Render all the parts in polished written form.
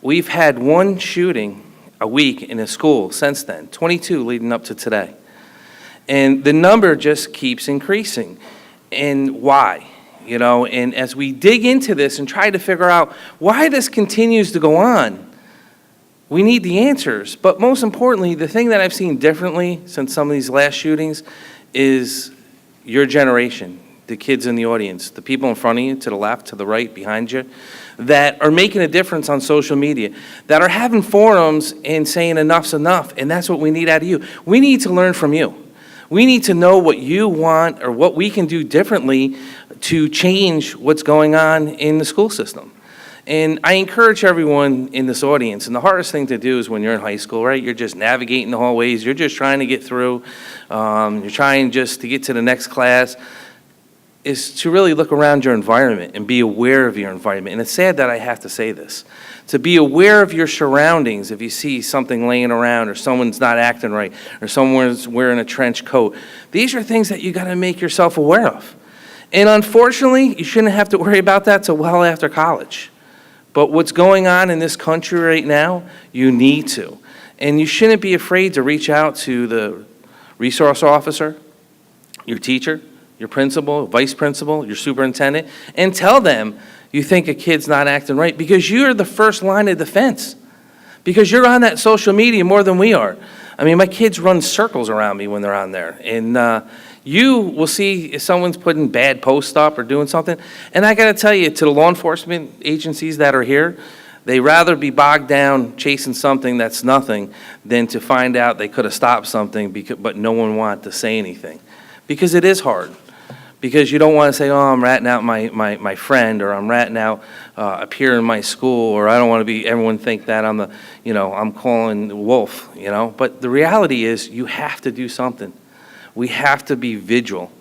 we've had one shooting a week in a school since then, 22 leading up to today. And the number just keeps increasing. And why? And as we dig into this and try to figure out why this continues to go on, we need the answers. But most importantly, the thing that I've seen differently since some of these last shootings is your generation, the kids in the audience, the people in front of you, to the left, to the right, behind you, that are making a difference on social media, that are having forums and saying enough's enough, and that's what we need out of you. We need to learn from you. We need to know what you want or what we can do differently to change what's going on in the school system. And I encourage everyone in this audience, and the hardest thing to do is when you're in high school, right? You're just navigating the hallways, you're just trying to get through, you're trying just to get to the next class, is to really look around your environment and be aware of your environment. And it's sad that I have to say this. To be aware of your surroundings if you see something laying around or someone's not acting right or someone's wearing a trench coat. These are things that you got to make yourself aware of. And unfortunately, you shouldn't have to worry about that till well after college. But what's going on in this country right now, you need to. And you shouldn't be afraid to reach out to the resource officer, your teacher, your principal, vice principal, your superintendent, and tell them you think a kid's not acting right, because you're the first line of defense. Because you're on that social media more than we are. I mean, my kids run circles around me when they're on there. And you will see if someone's putting bad posts up or doing something. And I got to tell you, to the law enforcement agencies that are here, they rather be bogged down chasing something that's nothing than to find out they could have stopped something, but no one wanted to say anything. Because it is hard. Because you don't want to say, oh, I'm ratting out my friend, or I'm ratting out up here in my school, or I don't want to be, everyone think that I'm the, I'm calling wolf, But the reality is you have to do something. We have to be vigilant.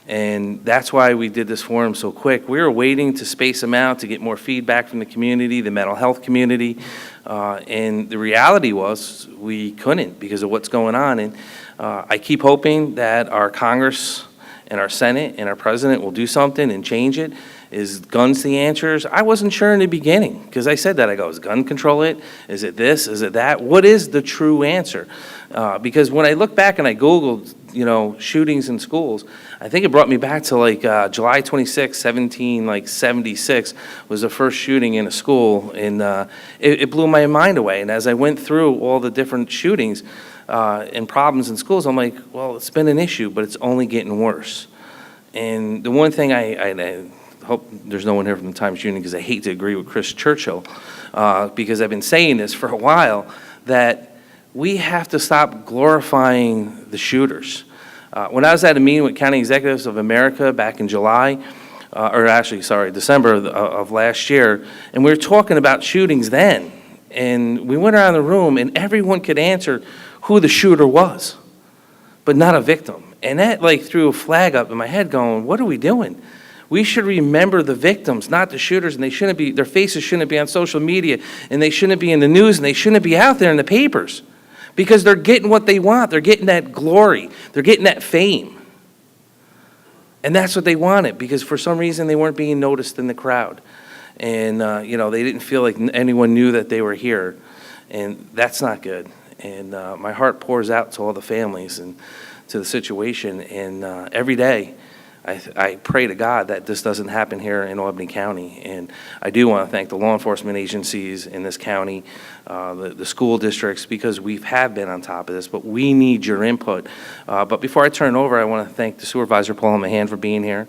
And that's why we did this forum so quick. We were waiting to space them out to get more feedback from the community, the mental health community. And the reality was we couldn't because of what's going on. And I keep hoping that our Congress and our Senate and our president will do something and change it. Is guns the answers? I wasn't sure in the beginning, because I said that. I go, is gun control it? Is it this? Is it that? What is the true answer? Because when I look back and I Googled, shootings in schools, I think it brought me back to like July 26, 1776 was the first shooting in a school, and it blew my mind away. And as I went through all the different shootings, and problems in schools, I'm like, well, it's been an issue, but it's only getting worse. And the one thing I hope there's no one here from the Times Union, because I hate to agree with Chris Churchill, because I've been saying this for a while, that we have to stop glorifying the shooters. When I was at a meeting with County Executives of America back in December of last year, and we were talking about shootings then, and we went around the room and everyone could answer who the shooter was, but not a victim. And that threw a flag up in my head going, what are we doing? We should remember the victims, not the shooters, and their faces shouldn't be on social media, and they shouldn't be in the news, and they shouldn't be out there in the papers, because they're getting what they want. They're getting that glory. They're getting that fame. And that's what they wanted, because for some reason they weren't being noticed in the crowd. And, they didn't feel like anyone knew that they were here. And that's not good. And my heart pours out to all the families and to the situation. And every day I pray to God that this doesn't happen here in Albany County. And I do want to thank the law enforcement agencies in this county, the school districts, because we have been on top of this, but we need your input. But before I turn it over, I want to thank the Supervisor Paul Mahan for being here,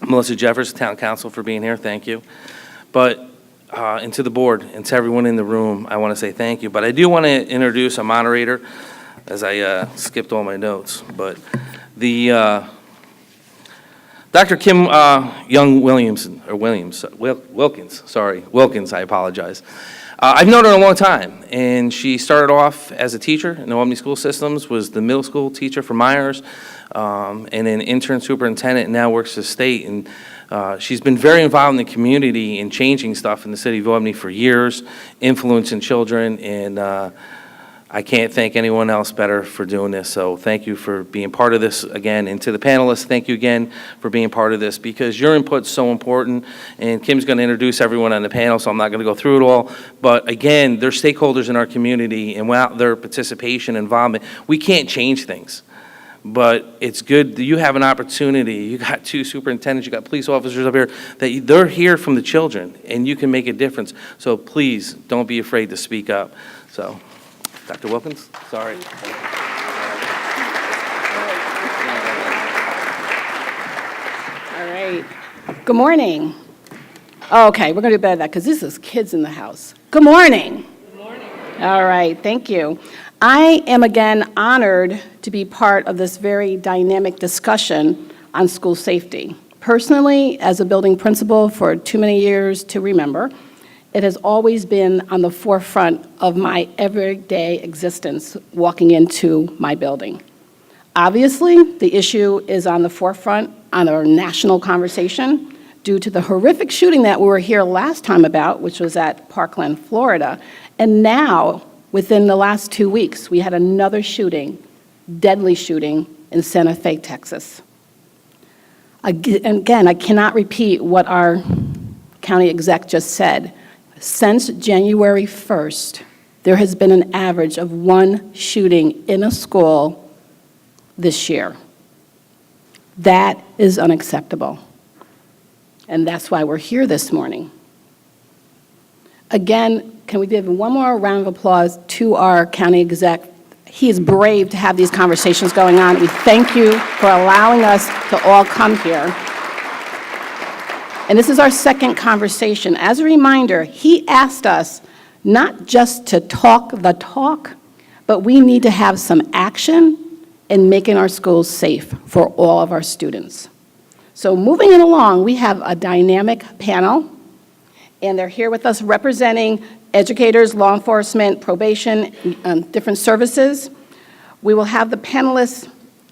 Melissa Jeffers, Town Council, for being here. Thank you. But and to the board and to everyone in the room, I want to say thank you. But I do want to introduce a moderator, as I skipped all my notes. But the Dr. Kim Wilkins, I apologize. I've known her a long time, and she started off as a teacher in the Albany School Systems, was the middle school teacher for Myers, and an intern superintendent, and now works at state. And she's been very involved in the community and changing stuff in the city of Albany for years, influencing children, and I can't thank anyone else better for doing this, so thank you for being part of this again. And to the panelists, thank you again for being part of this, because your input's so important, and Kim's going to introduce everyone on the panel, so I'm not going to go through it all. But again, they're stakeholders in our community, and without their participation and involvement, we can't change things. But it's good that you have an opportunity. You got 2 superintendents, you got police officers up here, that they're here from the children, and you can make a difference. So please, don't be afraid to speak up. So, Dr. Wilkins, sorry. All right. Good morning. Okay, we're going to do better than that because this is kids in the house. Good morning. Good morning. All right, thank you. I am again honored to be part of this very dynamic discussion on school safety. Personally, as a building principal for too many years to remember, it has always been on the forefront of my everyday existence walking into my building. Obviously, the issue is on the forefront on our national conversation due to the horrific shooting that we were here last time about, which was at Parkland, Florida. And now, within the last 2 weeks, we had another shooting, deadly shooting, in Santa Fe, Texas. Again, I cannot repeat what our county exec just said. Since January 1st, there has been an average of 1 shooting in a school this year. That is unacceptable. And that's why we're here this morning. Again, can we give one more round of applause to our county exec? He is brave to have these conversations going on. We thank you for allowing us to all come here. And this is our second conversation. As a reminder, he asked us not just to talk the talk, but we need to have some action in making our schools safe for all of our students. So moving it along, we have a dynamic panel, and they're here with us representing educators, law enforcement, probation, different services. We will have the panelists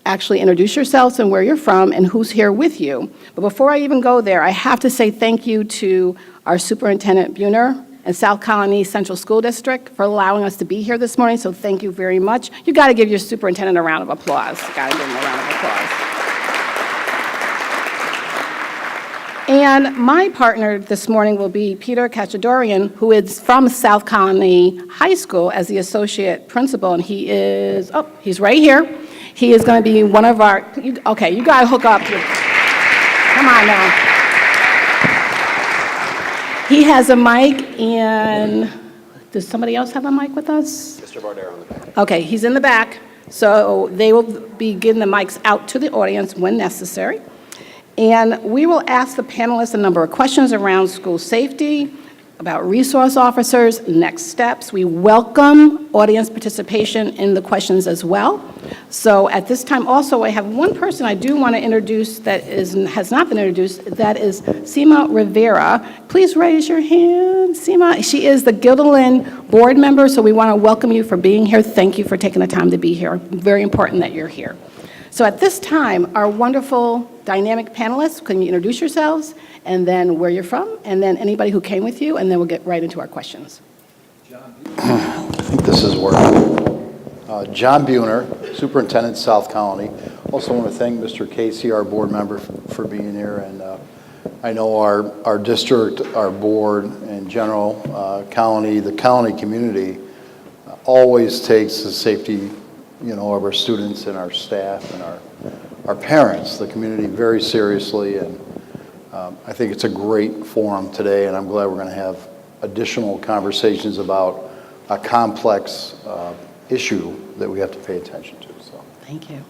actually introduce yourselves and where you're from and who's here with you. But before I even go there, I have to say thank you to our Superintendent Buhner and South Colonie Central School District for allowing us to be here this morning, so thank you very much. You got to give your superintendent a round of applause. Got to give him a round of applause. And my partner this morning will be Peter Kachadorian, who is from South Colonie High School as the associate principal, and he is, oh, he's right here. He is going to be one of our, okay, you got to hook up. Come on now. He has a mic, and does somebody else have a mic with us? Mr. Bardero in the back. Okay, he's in the back, so they will be getting the mics out to the audience when necessary. And we will ask the panelists a number of questions around school safety, about resource officers, next steps. We welcome audience participation in the questions as well. So at this time also, I have one person I do want to introduce that has not been introduced. That is Seema Rivera. Please raise your hand, Seema. She is the Guilderland board member, so we want to welcome you for being here. Thank you for taking the time to be here. Very important that you're here. So at this time, our wonderful dynamic panelists, can you introduce yourselves, and then where you're from, and then anybody who came with you, and then we'll get right into our questions. I think this is working. John Buhner, Superintendent, South Colony. Also want to thank Mr. Casey, our board member, for being here. And I know our district, our board, in general, Colony, the Colony community always takes the safety, of our students and our staff and our parents, the community, very seriously. And I think it's a great forum today, and I'm glad we're going to have additional conversations about a complex issue that we have to pay attention to. So, Thank you.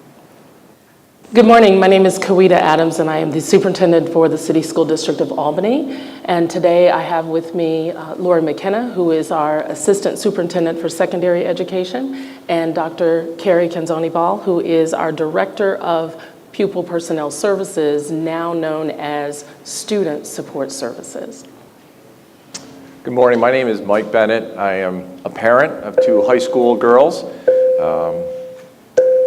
Good morning. My name is Kawita Adams, and I am the superintendent for the City School District of Albany. And today I have with me Laura McKenna, who is our assistant superintendent for secondary education, and Dr. Carrie Canzoni-Ball, who is our director of pupil personnel services, now known as student support services. Good morning. My name is Mike Bennett. I am a parent of 2 high school girls,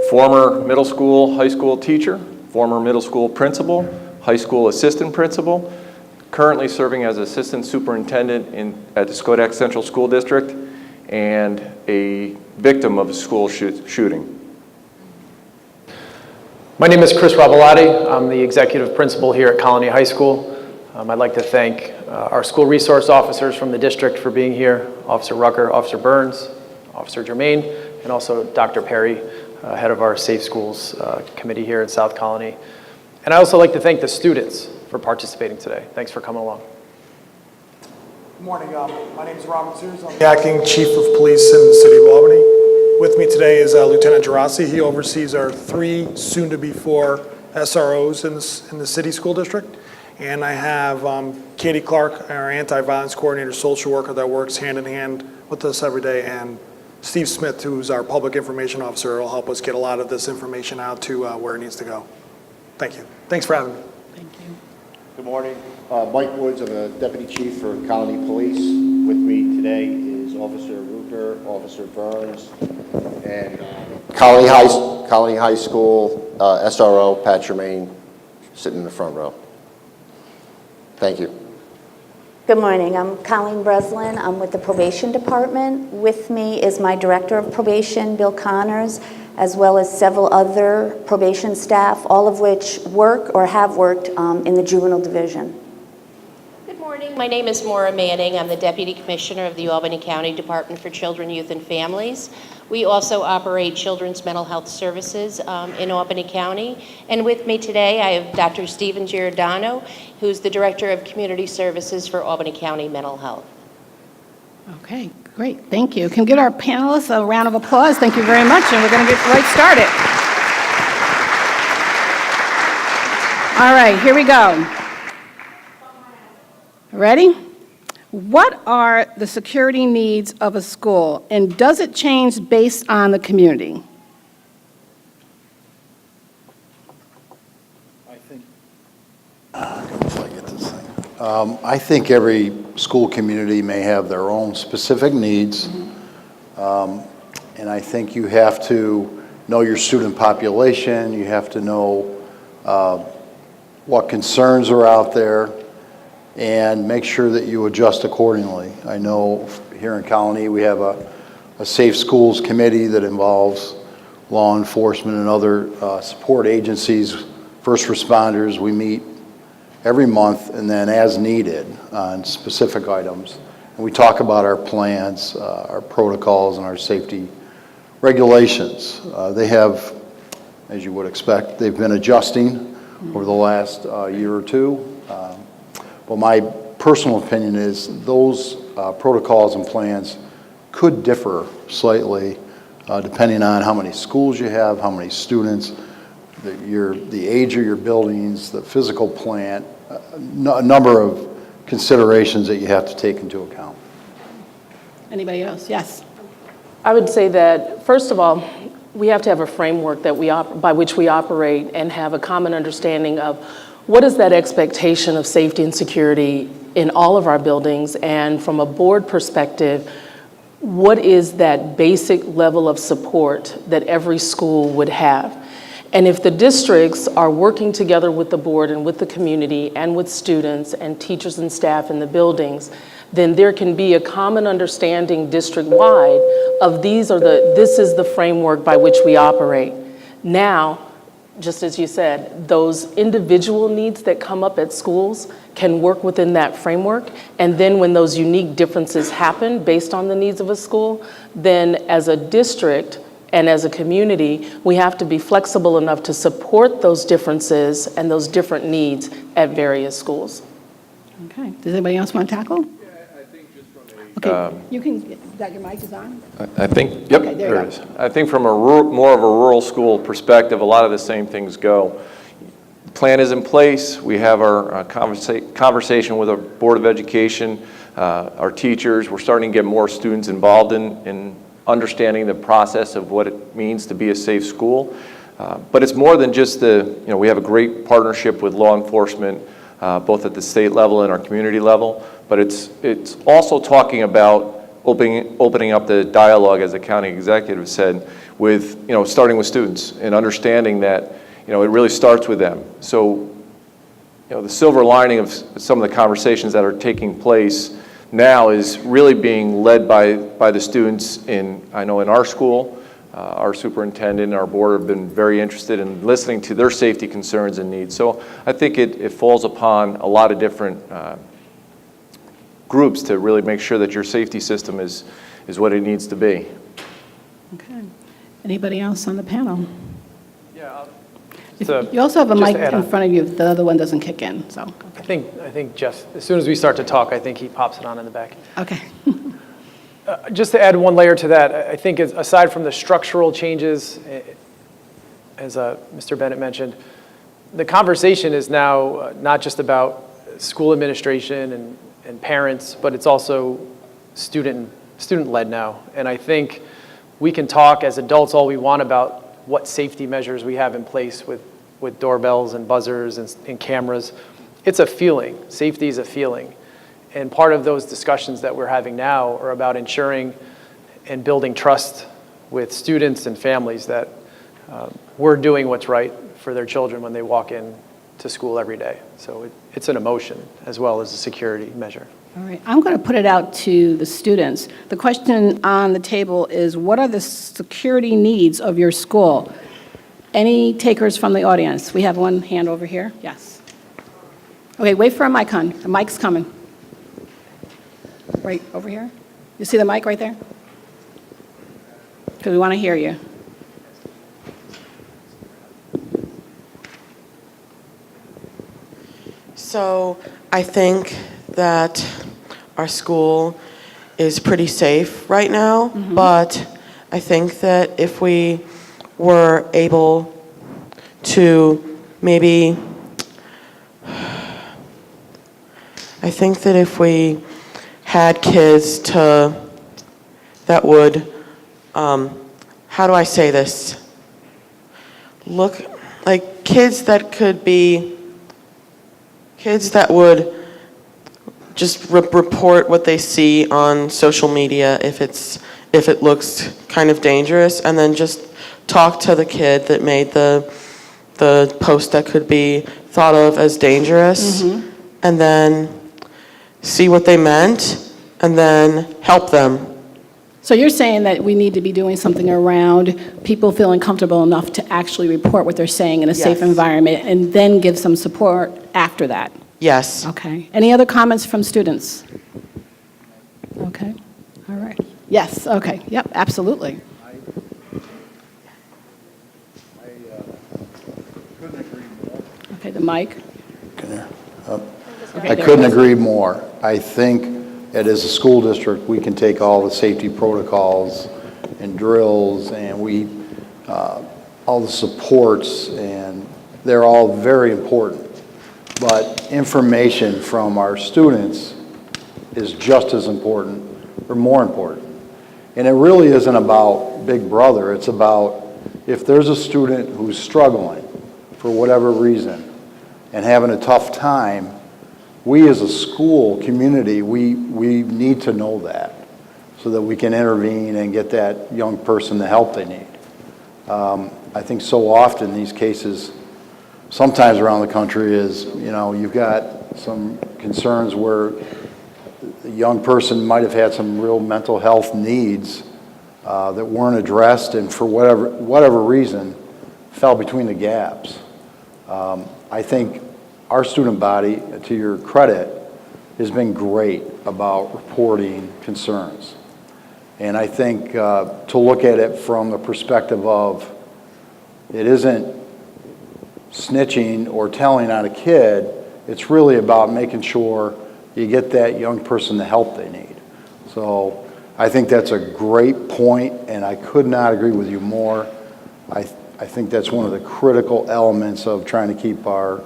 former middle school, high school teacher, former middle school principal, high school assistant principal, currently serving as assistant superintendent at the Schodack Central School District, and a victim of a school shooting. My name is Chris Ravalati. I'm the executive principal here at Colonie High School. I'd like to thank our school resource officers from the district for being here, Officer Rucker, Officer Burns, Officer Germain, and also Dr. Perry, head of our Safe Schools committee here at South Colonie. And I also like to thank the students for participating today. Thanks for coming along. Good morning. My name is Robert Sears. I'm the Acting Chief of Police in the City of Albany. With me today is Lieutenant Gerasi. He oversees our 3 soon-to-be-4 SROs in the city school district. And I have Katie Clark, our anti-violence coordinator, social worker that works hand-in-hand with us every day, and Steve Smith, who's our public information officer, will help us get a lot of this information out to where it needs to go. Thank you. Thanks for having me. Thank you. Good morning. Mike Woods, I'm a Deputy Chief for Colonie Police. With me today is Officer Rucker, Officer Burns, and Colonie High School SRO, Pat Tremaine, sitting in the front row. Thank you. Good morning. I'm Colleen Breslin. I'm with the Probation Department. With me is my Director of Probation, Bill Connors, as well as several other probation staff, all of which work or have worked in the juvenile division. Good morning. My name is Maura Manning. I'm the Deputy Commissioner of the Albany County Department for Children, Youth, and Families. We also operate children's mental health services in Albany County. And with me today, I have Dr. Stephen Giordano, who's the Director of Community Services for Albany County Mental Health. Okay, great. Thank you. Can we give our panelists a round of applause? Thank you very much, and we're going to get right started. All right, here we go. Ready? What are the security needs of a school, and does it change based on the community? I think every school community may have their own specific needs, and I think you have to know your student population, you have to know what concerns are out there, and make sure that you adjust accordingly. I know here in Colonie we have a Safe Schools committee that involves law enforcement and other support agencies, first responders. We meet every month and then as needed on specific items. And we talk about our plans, our protocols, and our safety regulations. They have, as you would expect, they've been adjusting over the last year or two. But my personal opinion is those protocols and plans could differ slightly depending on how many schools you have, how many students, the age of your buildings, the physical plant, a number of considerations that you have to take into account. Anybody else? Yes. I would say that, first of all, we have to have a framework that by which we operate and have a common understanding of what is that expectation of safety and security in all of our buildings, and from a board perspective, what is that basic level of support that every school would have? And if the districts are working together with the board and with the community and with students and teachers and staff in the buildings, then there can be a common understanding district-wide of this is the framework by which we operate. Now, just as you said, those individual needs that come up at schools can work within that framework. And then when those unique differences happen based on the needs of a school, then as a district and as a community, we have to be flexible enough to support those differences and those different needs at various schools. Okay. Does anybody else want to tackle? Yeah, I think just from a... Okay, you can, is that your mic is on? I think, yep, Okay, there it is. I think from a more of a rural school perspective, a lot of the same things go. The plan is in place. We have our conversation with our Board of Education, our teachers. We're starting to get more students involved in understanding the process of what it means to be a safe school. But it's more than just we have a great partnership with law enforcement, both at the state level and our community level, but it's also talking about opening up the dialogue, as the county executive said, with, starting with students and understanding that, it really starts with them. So, the silver lining of some of the conversations that are taking place now is really being led by the students I know in our school. Our superintendent and our board have been very interested in listening to their safety concerns and needs. So I think it falls upon a lot of different groups to really make sure that your safety system is what it needs to be. Okay. Anybody else on the panel? Yeah, You also have a just mic to add in on. front of you if the other one doesn't kick in, so. I think Jeff, as soon as we start to talk, I think he pops it on in the back. Okay. Just to add one layer to that, I think aside from the structural changes, as Mr. Bennett mentioned, the conversation is now not just about school administration and parents, but it's also student-led now. And I think we can talk as adults all we want about what safety measures we have in place with doorbells and buzzers and cameras. It's a feeling. Safety is a feeling. And part of those discussions that we're having now are about ensuring and building trust with students and families that we're doing what's right for their children when they walk in to school every day. So it's an emotion as well as a security measure. All right, I'm going to put it out to the students. The question on the table is, what are the security needs of your school? Any takers from the audience? We have one hand over here. Yes. Okay, wait for a mic, hon. The mic's coming. Right over here. You see the mic right there? Because we want to hear you. So I think that our school is pretty safe right now, but I think that if we were able to maybe, I think that if we had kids that would, how do I say this? Look, like kids that would just report what they see on social media if it looks kind of dangerous, and then just talk to the kid that made the post that could be thought of as dangerous, and then see what they meant, and then help them. So you're saying that we need to be doing something around people feeling comfortable enough to actually report what they're saying in a safe Yes. environment and then give some support after that? Yes. Okay. Any other comments from students? Okay. All right. Yes, okay. Yep, absolutely. Okay, the mic. I couldn't agree more. I think that as a school district, we can take all the safety protocols and drills and all the supports, and they're all very important. But information from our students is just as important or more important. And it really isn't about Big Brother. It's about if there's a student who's struggling for whatever reason and having a tough time, we as a school community, we need to know that so that we can intervene and get that young person the help they need. I think so often these cases, sometimes around the country, is, you've got some concerns where the young person might have had some real mental health needs that weren't addressed, and for whatever reason fell between the gaps. I think our student body, to your credit, has been great about reporting concerns. And I think to look at it from the perspective of it isn't snitching or telling on a kid, it's really about making sure you get that young person the help they need. So I think that's a great point, and I could not agree with you more. I think that's one of the critical elements of trying to keep our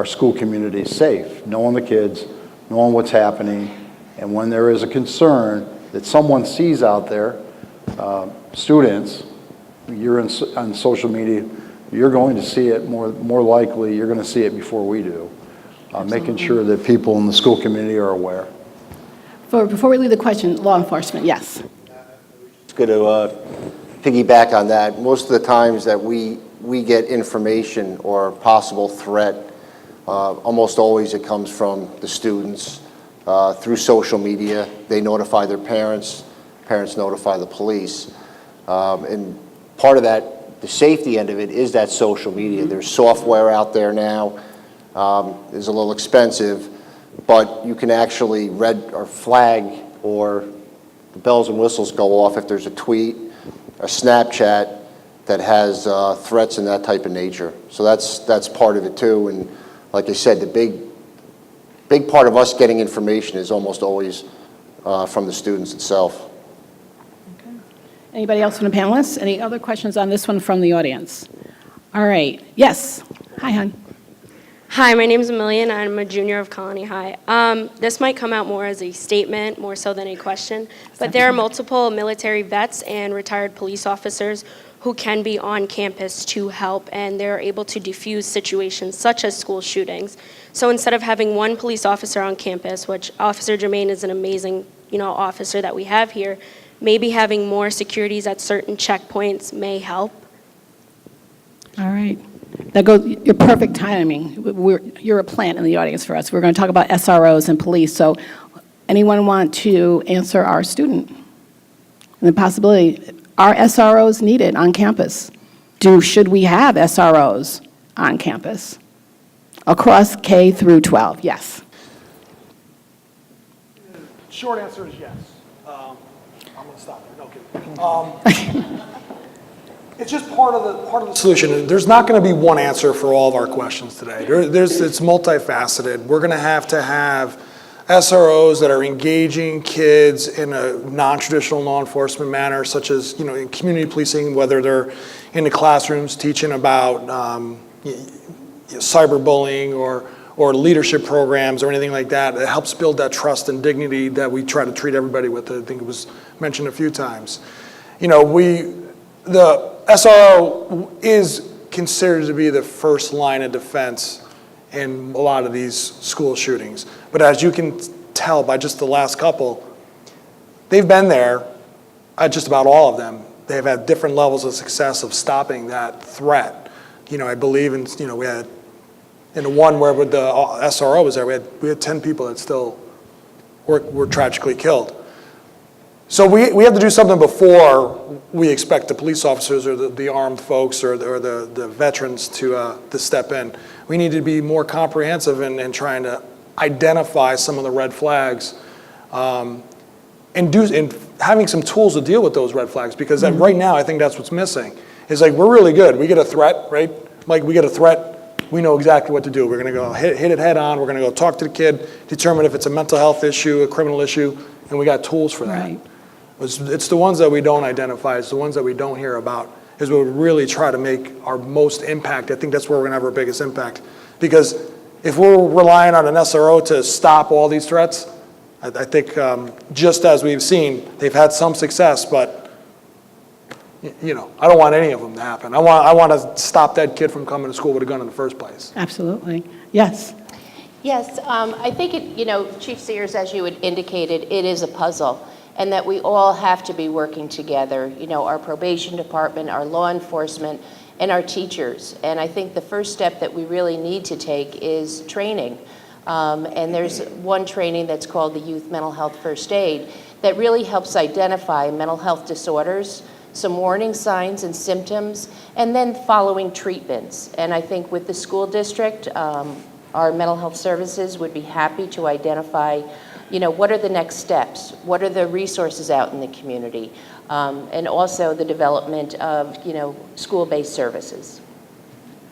school community safe, knowing the kids, knowing what's happening, and when there is a concern that someone sees out there, students, you're on social media, you're going to see it more likely, you're going to see it before we do. Making sure that people in the school community are aware. Before we leave the question, law enforcement, yes. It's good to piggyback on that. Most of the times that we get information or possible threat, almost always it comes from the students, through social media. They notify their parents, parents notify the police. And part of that, the safety end of it, is that social media. There's software out there now. It's a little expensive, but you can actually red or flag, or the bells and whistles go off if there's a tweet, a Snapchat that has threats and that type of nature. So that's part of it too. And like I said, the big part of us getting information is almost always from the students itself. Anybody else from the panelists? Any other questions on this one from the audience? All right. Yes. Hi, hon. Hi, my name is Amelia, and I'm a junior of Colonie High. This might come out more as a statement, more so than a question, but there are multiple military vets and retired police officers who can be on campus to help, and they're able to defuse situations such as school shootings. So instead of having one police officer on campus, which Officer Germain is an amazing, officer that we have here, maybe having more securities at certain checkpoints may help. All right. Your perfect timing. You're a plant in the audience for us. We're going to talk about SROs and police. So anyone want to answer our student? And the possibility, are SROs needed on campus? Should we have SROs on campus? Across K through 12, yes. Short answer is yes. I'm going to stop there. No kidding. It's just part of the solution. There's not going to be one answer for all of our questions today. It's multifaceted. We're going to have SROs that are engaging kids in a non-traditional law enforcement manner, such as in community policing, whether they're in the classrooms teaching about cyberbullying or leadership programs or anything like that. It helps build that trust and dignity that we try to treat everybody with. I think it was mentioned a few times. The SRO is considered to be the first line of defense in a lot of these school shootings. But as you can tell by just the last couple, they've been there at just about all of them. They've had different levels of success of stopping that threat. I believe we had in the one where the SRO was there, we had 10 people that still were tragically killed. So we have to do something before we expect the police officers or the armed folks or the veterans to step in. We need to be more comprehensive in trying to identify some of the red flags and having some tools to deal with those red flags, because right now I think that's what's missing. It's like we're really good. We get a threat, right? Like we get a threat, we know exactly what to do. We're going to go hit it head on. We're going to go talk to the kid, determine if it's a mental health issue, a criminal issue, and we got tools for that. Right. It's the ones that we don't identify, it's the ones that we don't hear about, is where we really try to make our most impact. I think that's where we're going to have our biggest impact. Because if we're relying on an SRO to stop all these threats, I think just as we've seen, they've had some success, but I don't want any of them to happen. I want to stop that kid from coming to school with a gun in the first place. Absolutely. Yes. Yes, I think Chief Sears, as you had indicated, it is a puzzle, and that we all have to be working together, our probation department, our law enforcement, and our teachers. And I think the first step that we really need to take is training. And there's one training that's called the Youth Mental Health First Aid that really helps identify mental health disorders, some warning signs and symptoms, and then following treatments. And I think with the school district, our mental health services would be happy to identify what are the next steps? What are the resources out in the community? And also the development of, school-based services.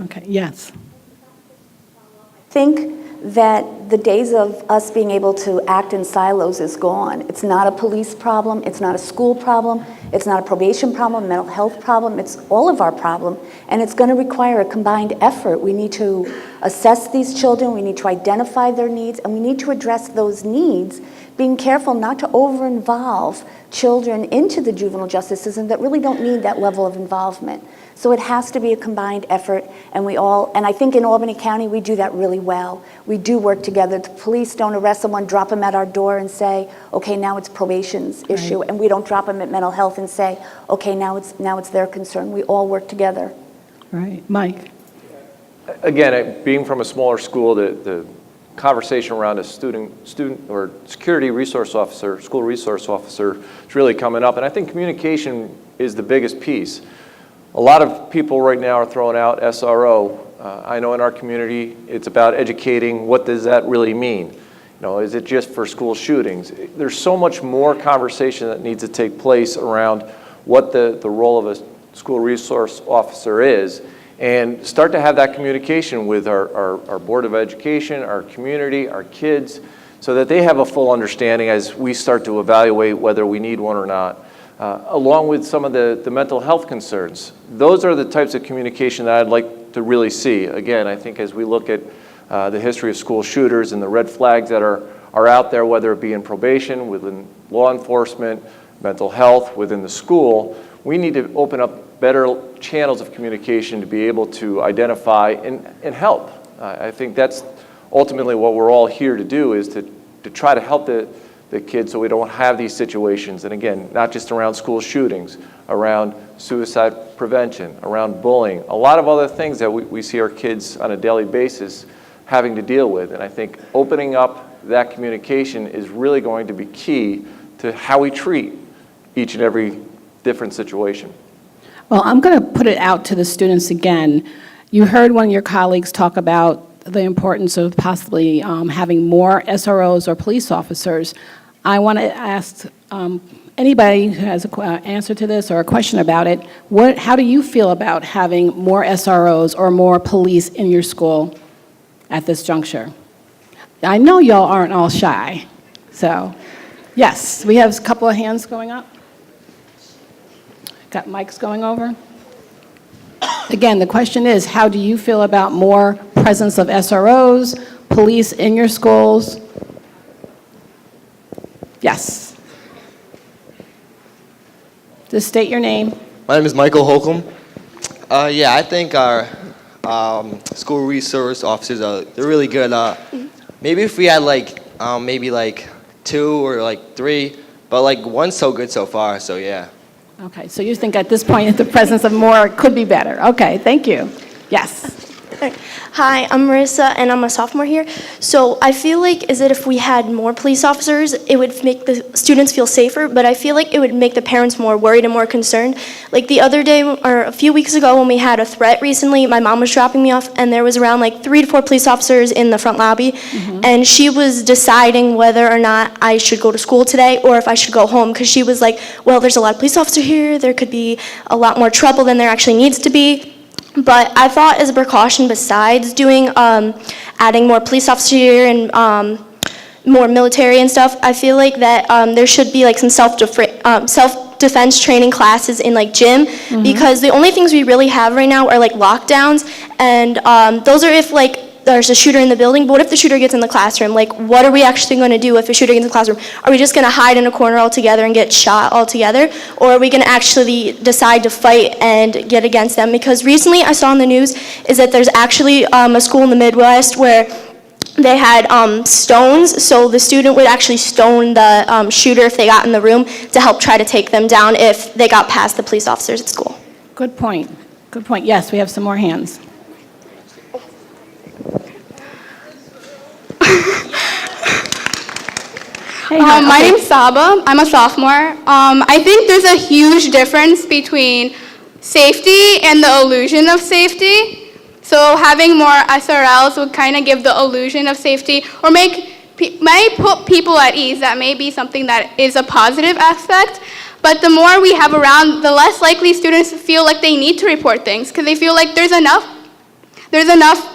Okay, yes. I think that the days of us being able to act in silos is gone. It's not a police problem, it's not a school problem, it's not a probation problem, mental health problem, it's all of our problem, and it's going to require a combined effort. We need to assess these children, we need to identify their needs, and we need to address those needs, being careful not to over-involve children into the juvenile justice system that really don't need that level of involvement. So it has to be a combined effort, and I think in Albany County we do that really well. We do work together. The police don't arrest someone, drop them at our door and say, okay, now it's probation's issue, and we don't drop them at mental health and say, okay, now it's their concern. We all work together. Right. Mike? Again, being from a smaller school, the conversation around a student or security resource officer, school resource officer is really coming up. And I think communication is the biggest piece. A lot of people right now are throwing out SRO. I know in our community, it's about educating. What does that really mean? You know, is it just for school shootings? There's so much more conversation that needs to take place around what the role of a school resource officer is, and start to have that communication with our Board of Education, our community, our kids, so that they have a full understanding as we start to evaluate whether we need one or not, along with some of the mental health concerns. Those are the types of communication that I'd like to really see. Again, I think as we look at the history of school shooters and the red flags that are out there, whether it be in probation, within law enforcement, mental health, within the school, we need to open up better channels of communication to be able to identify and help. I think that's ultimately what we're all here to do, is to try to help the kids so we don't have these situations. And again, not just around school shootings, around suicide prevention, around bullying, a lot of other things that we see our kids on a daily basis having to deal with. And I think opening up that communication is really going to be key to how we treat each and every different situation. Well, I'm going to put it out to the students again. You heard one of your colleagues talk about the importance of possibly having more SROs or police officers. I want to ask anybody who has an answer to this or a question about it, how do you feel about having more SROs or more police in your school at this juncture? I know y'all aren't all shy, so yes, we have a couple of hands going up. Got mics going over. Again, the question is, how do you feel about more presence of SROs, police in your schools? Yes. Just state your name. My name is Michael Holcomb. Yeah, I think our school resource officers they're really good. Maybe if we had maybe two or three, but one's so good so far. So yeah. Okay, so you think at this point the presence of more could be better. Okay, thank you. Yes. Hi, I'm Marissa, and I'm a sophomore here. So I feel like if we had more police officers, it would make the students feel safer, but I feel like it would make the parents more worried and more concerned. Like the other day, or a few weeks ago when we had a threat recently, my mom was dropping me off, and there was around 3 to 4 police officers in the front lobby, and she was deciding whether or not I should go to school today or if I should go home, because she was like, well, there's a lot of police officers here, there could be a lot more trouble than there actually needs to be. But I thought as a precaution, besides doing adding more police officers here and more military and stuff, I feel like that there should be some self-defense training classes in gym, because the only things we really have right now are lockdowns, and those are if there's a shooter in the building. But what if the shooter gets in the classroom? What are we actually going to do if a shooter gets in the classroom? Are we just going to hide in a corner altogether and get shot altogether? Or are we going to actually decide to fight and get against them? Because recently I saw on the news is that there's actually a school in the Midwest where they had stones, so the student would actually stone the shooter if they got in the room to help try to take them down if they got past the police officers at school. Good point. Good point. Yes, we have some more hands. My name's Saba. I'm a sophomore. I think there's a huge difference between safety and the illusion of safety. So having more SRLs would kind of give the illusion of safety, or might put people at ease. That may be something that is a positive aspect. But the more we have around, the less likely students feel like they need to report things, because they feel like there's enough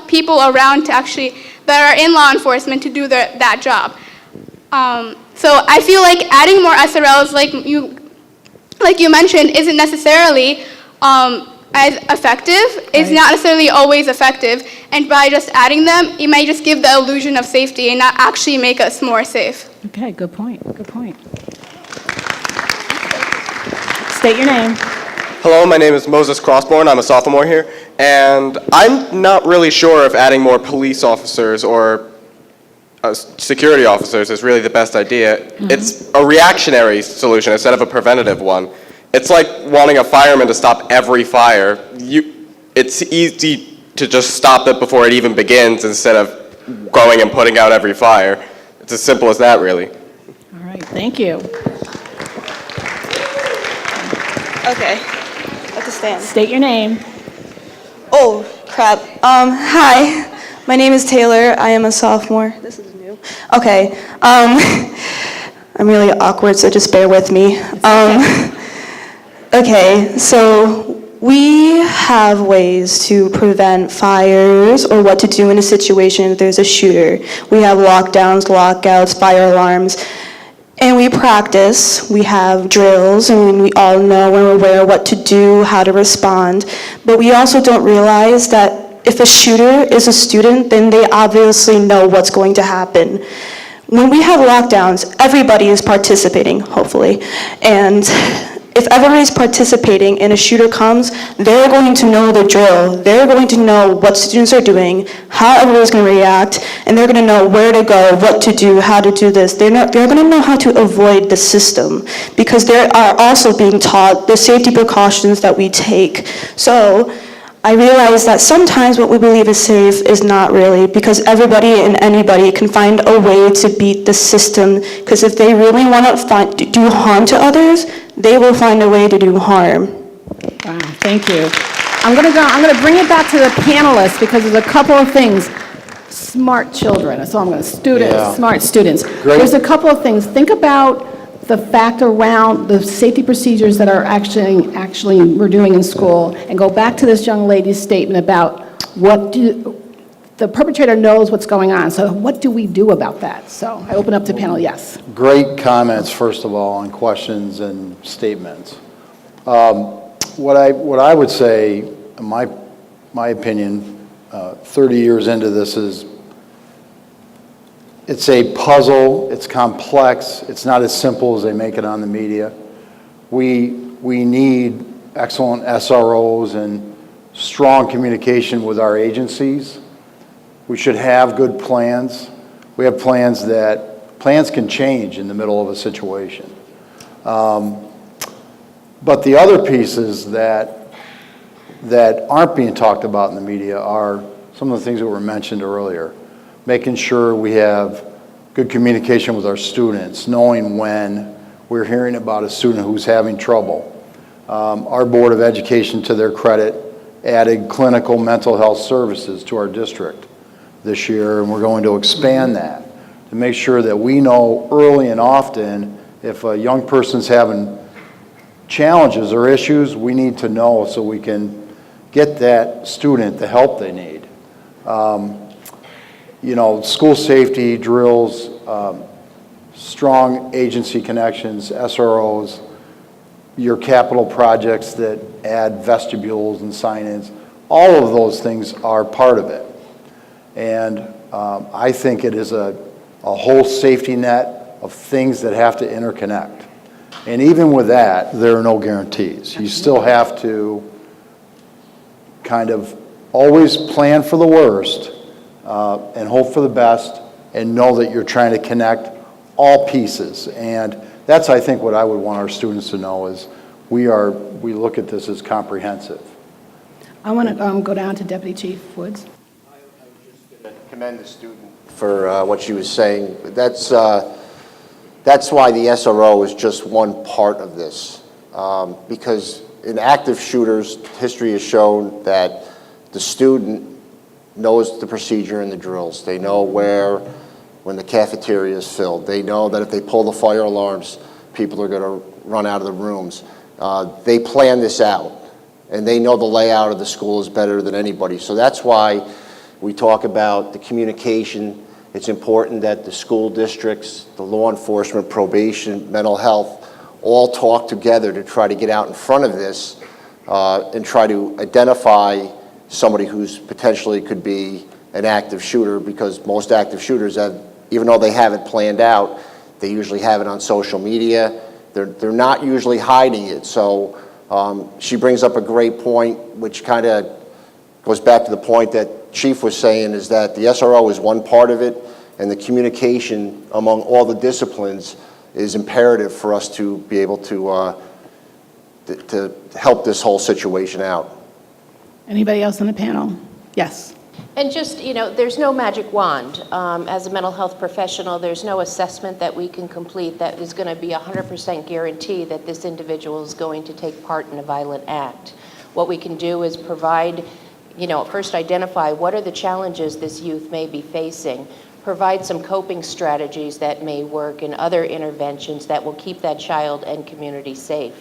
people around that are in law enforcement to do that job. So I feel like adding more SRLs, like you mentioned, isn't necessarily as effective. It's not necessarily always effective, and by just adding them, it might just give the illusion of safety and not actually make us more safe. Okay, good point. Good point. State your name. Hello, my name is Moses Crossborn. I'm a sophomore here, and I'm not really sure if adding more police officers or security officers is really the best idea. It's a reactionary solution instead of a preventative one. It's like wanting a fireman to stop every fire. It's easy to just stop it before it even begins instead of going and putting out every fire. It's as simple as that, really. All right, thank you. Okay, I have to stand. State your name. Oh, crap. Hi, my name is Taylor. I am a sophomore. This is new. Okay. I'm really awkward, so just bear with me. Okay, so we have ways to prevent fires or what to do in a situation if there's a shooter. We have lockdowns, lockouts, fire alarms. And we practice, we have drills, and we all know when we're aware what to do, how to respond. But we also don't realize that if a shooter is a student, then they obviously know what's going to happen. When we have lockdowns, everybody is participating, hopefully. And if everybody's participating and a shooter comes, they're going to know the drill. They're going to know what students are doing, how everybody's going to react, and they're going to know where to go, what to do, how to do this. They're going to know how to avoid the system because they are also being taught the safety precautions that we take. So I realize that sometimes what we believe is safe is not really, because everybody and anybody can find a way to beat the system, because if they really want to do harm to others, they will find a way to do harm. Wow, thank you. I'm going to bring it back to the panelists because there's a couple of things. Smart children, that's all I'm going to, students, Yeah. smart students. Great. There's a couple of things. Think about the fact around the safety procedures that are actually we're doing in school, and go back to this young lady's statement about the perpetrator knows what's going on, so what do we do about that? So I open up to panel, yes. Great comments, first of all, on questions and statements. What I would say, in my opinion, 30 years into this is, it's a puzzle, it's complex, it's not as simple as they make it on the media. We need excellent SROs and strong communication with our agencies. We should have good plans. We have plans can change in the middle of a situation. But the other pieces that aren't being talked about in the media are some of the things that were mentioned earlier. Making sure we have good communication with our students, knowing when we're hearing about a student who's having trouble. Our Board of Education, to their credit, added clinical mental health services to our district this year, and we're going to expand that to make sure that we know early and often if a young person's having challenges or issues, we need to know so we can get that student the help they need. School safety drills, strong agency connections, SROs, your capital projects that add vestibules and sign-ins, all of those things are part of it. And I think it is a whole safety net of things that have to interconnect. And even with that, there are no guarantees. You still have to kind of always plan for the worst and hope for the best and know that you're trying to connect all pieces. And that's, I think, what I would want our students to know is we look at this as comprehensive. I want to go down to Deputy Chief Woods. I was just going to commend the student for what she was saying. That's why the SRO is just one part of this. Because in active shooters, history has shown that the student knows the procedure and the drills. They know when the cafeteria is filled. They know that if they pull the fire alarms, people are going to run out of the rooms. They plan this out, and they know the layout of the school is better than anybody. So that's why we talk about the communication. It's important that the school districts, the law enforcement, probation, mental health, all talk together to try to get out in front of this and try to identify somebody who's potentially could be an active shooter, because most active shooters have, even though they have it planned out, they usually have it on social media. They're not usually hiding it. So she brings up a great point, which kind of goes back to the point that Chief was saying, is that the SRO is one part of it, and the communication among all the disciplines is imperative for us to be able to help this whole situation out. Anybody else on the panel? Yes. And just, there's no magic wand. As a mental health professional, there's no assessment that we can complete that is going to be 100% guarantee that this individual is going to take part in a violent act. What we can do is provide, first identify what are the challenges this youth may be facing, provide some coping strategies that may work and other interventions that will keep that child and community safe.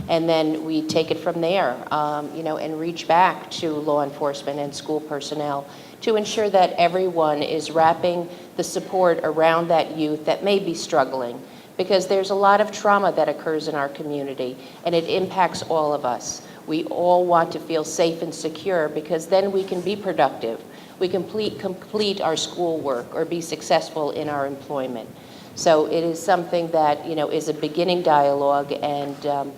And then we take it from there, and reach back to law enforcement and school personnel to ensure that everyone is wrapping the support around that youth that may be struggling. Because there's a lot of trauma that occurs in our community, and it impacts all of us. We all want to feel safe and secure because then we can be productive. We complete our schoolwork or be successful in our employment. So it is something that, is a beginning dialogue, and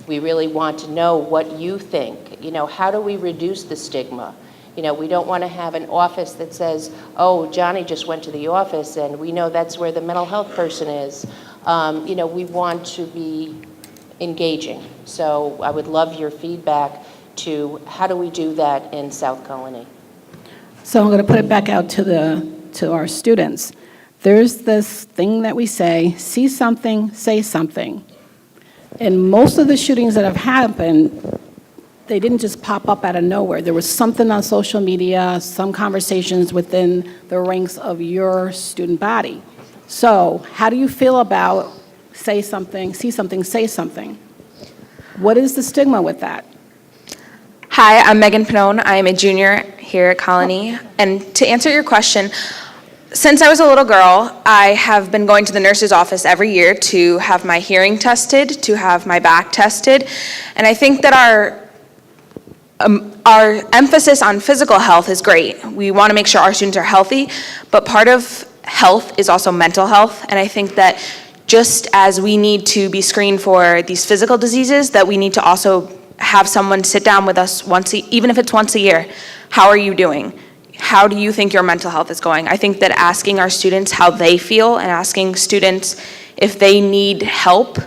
we really want to know what you think. How do we reduce the stigma? We don't want to have an office that says, oh, Johnny just went to the office and we know that's where the mental health person is. We want to be engaging. So I would love your feedback to how do we do that in South Colonie? So I'm going to put it back out to our students. There's this thing that we say, see something, say something. And most of the shootings that have happened, they didn't just pop up out of nowhere. There was something on social media, some conversations within the ranks of your student body. So how do you feel about say something, see something, say something? What is the stigma with that? Hi, I'm Megan Pannone. I am a junior here at Colonie. And to answer your question, since I was a little girl, I have been going to the nurse's office every year to have my hearing tested, to have my back tested. And I think that our emphasis on physical health is great. We want to make sure our students are healthy, but part of health is also mental health. And I think that just as we need to be screened for these physical diseases, that we need to also have someone sit down with us even if it's once a year. How are you doing? How do you think your mental health is going? I think that asking our students how they feel and asking students if they need help,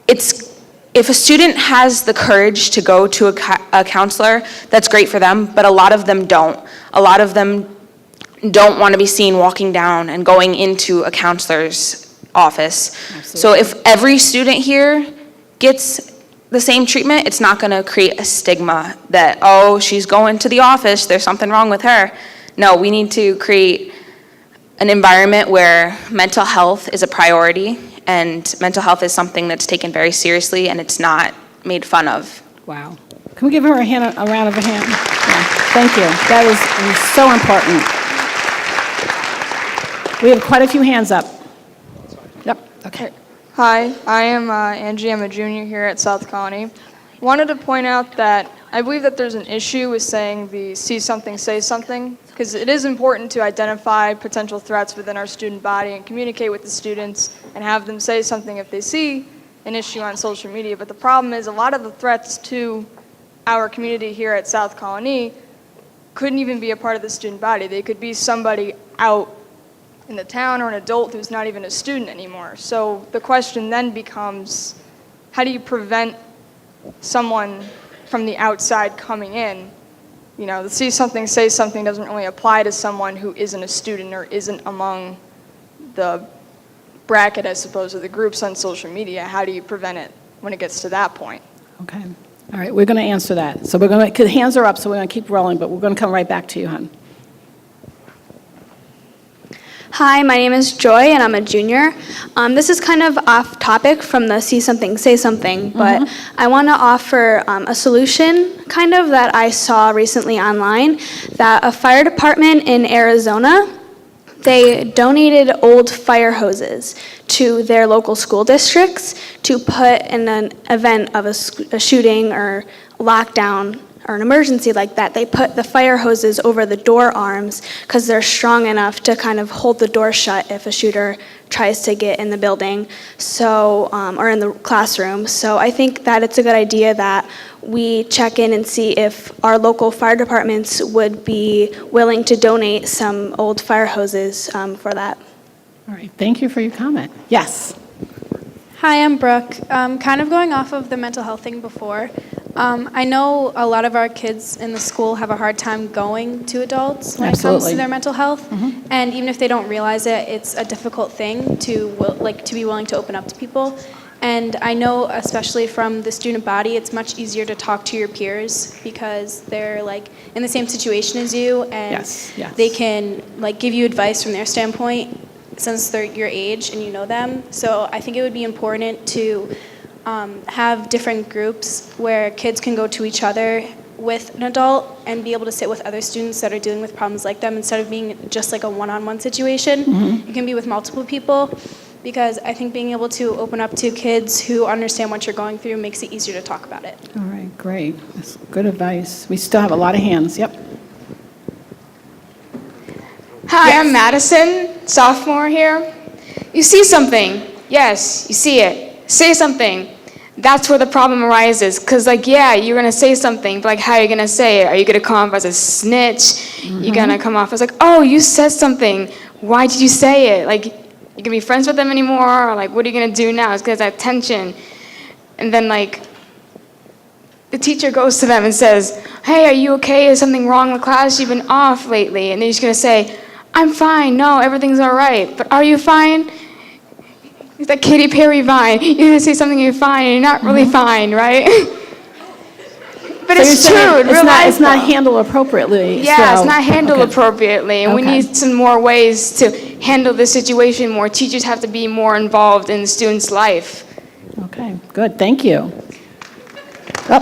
if a student has the courage to go to a counselor, that's great for them, but a lot of them don't. A lot of them don't want to be seen walking down and going into a counselor's office. Absolutely. So if every student here gets the same treatment, it's not going to create a stigma that, oh, she's going to the office, there's something wrong with her. No, we need to create an environment where mental health is a priority, and mental health is something that's taken very seriously and it's not made fun of. Wow. Can we give her a round of a hand? Yeah. Thank you. That is so important. We have quite a few hands up. Yep, okay. Hi, I am Angie. I'm a junior here at South Colonie. Wanted to point out that I believe that there's an issue with saying the see something, say something, because it is important to identify potential threats within our student body and communicate with the students and have them say something if they see an issue on social media. But the problem is a lot of the threats to our community here at South Colonie couldn't even be a part of the student body. They could be somebody out in the town or an adult who's not even a student anymore. So the question then becomes, how do you prevent someone from the outside coming in? The see something, say something doesn't really apply to someone who isn't a student or isn't among the bracket, I suppose, of the groups on social media. How do you prevent it when it gets to that point? Okay. All right, we're going to answer that. So we're going to, hands are up, so we're going to keep rolling, but we're going to come right back to you, hon. Hi, my name is Joy, and I'm a junior. This is kind of off topic from the see something, say something, but I want to offer a solution kind of that I saw recently online, that a fire department in Arizona, they donated old fire hoses to their local school districts to put in an event of a shooting or lockdown or an emergency like that. They put the fire hoses over the door arms because they're strong enough to kind of hold the door shut if a shooter tries to get in the building, or in the classroom. So I think that it's a good idea that we check in and see if our local fire departments would be willing to donate some old fire hoses for that. All right, thank you for your comment. Yes. Hi, I'm Brooke. Kind of going off of the mental health thing before. I know a lot of our kids in the school have a hard time going to adults when it comes Absolutely. to their mental health. And even if they don't realize it, it's a difficult thing to be willing to open up to people. And I know, especially from the student body, it's much easier to talk to your peers because they're like in the same situation as you, and Yes, yes. they can like give you advice from their standpoint since they're your age and you know them. So I think it would be important to have different groups where kids can go to each other with an adult and be able to sit with other students that are dealing with problems like them instead of being just like a one-on-one situation. You can be with multiple people, because I think being able to open up to kids who understand what you're going through makes it easier to talk about it. All right, great. That's good advice. We still have a lot of hands. Yep. Hi, I'm Madison, sophomore here. You see something. Yes, you see it. Say something. That's where the problem arises. Because, like, yeah, you're going to say something, but, like, how are you going to say it? Are you going to come off as a snitch? You're going to come off as, like, oh, you said something. Why did you say it? Like, you going to be friends with them anymore? Or, like, what are you going to do now? It's because of that tension. And then, like, the teacher goes to them and says, hey, are you okay? Is something wrong with class? You've been off lately. And they're just going to say, I'm fine. No, everything's all right. But are you fine? It's that Katy Perry vine. You're going to say something, you're fine, and you're not really fine, right? But it's true. It's not handled appropriately. Yeah, so- it's not handled okay. appropriately. And we Okay. need some more ways to handle the situation more. Teachers have to be more involved in the student's life. Okay, good. Thank you. Oh,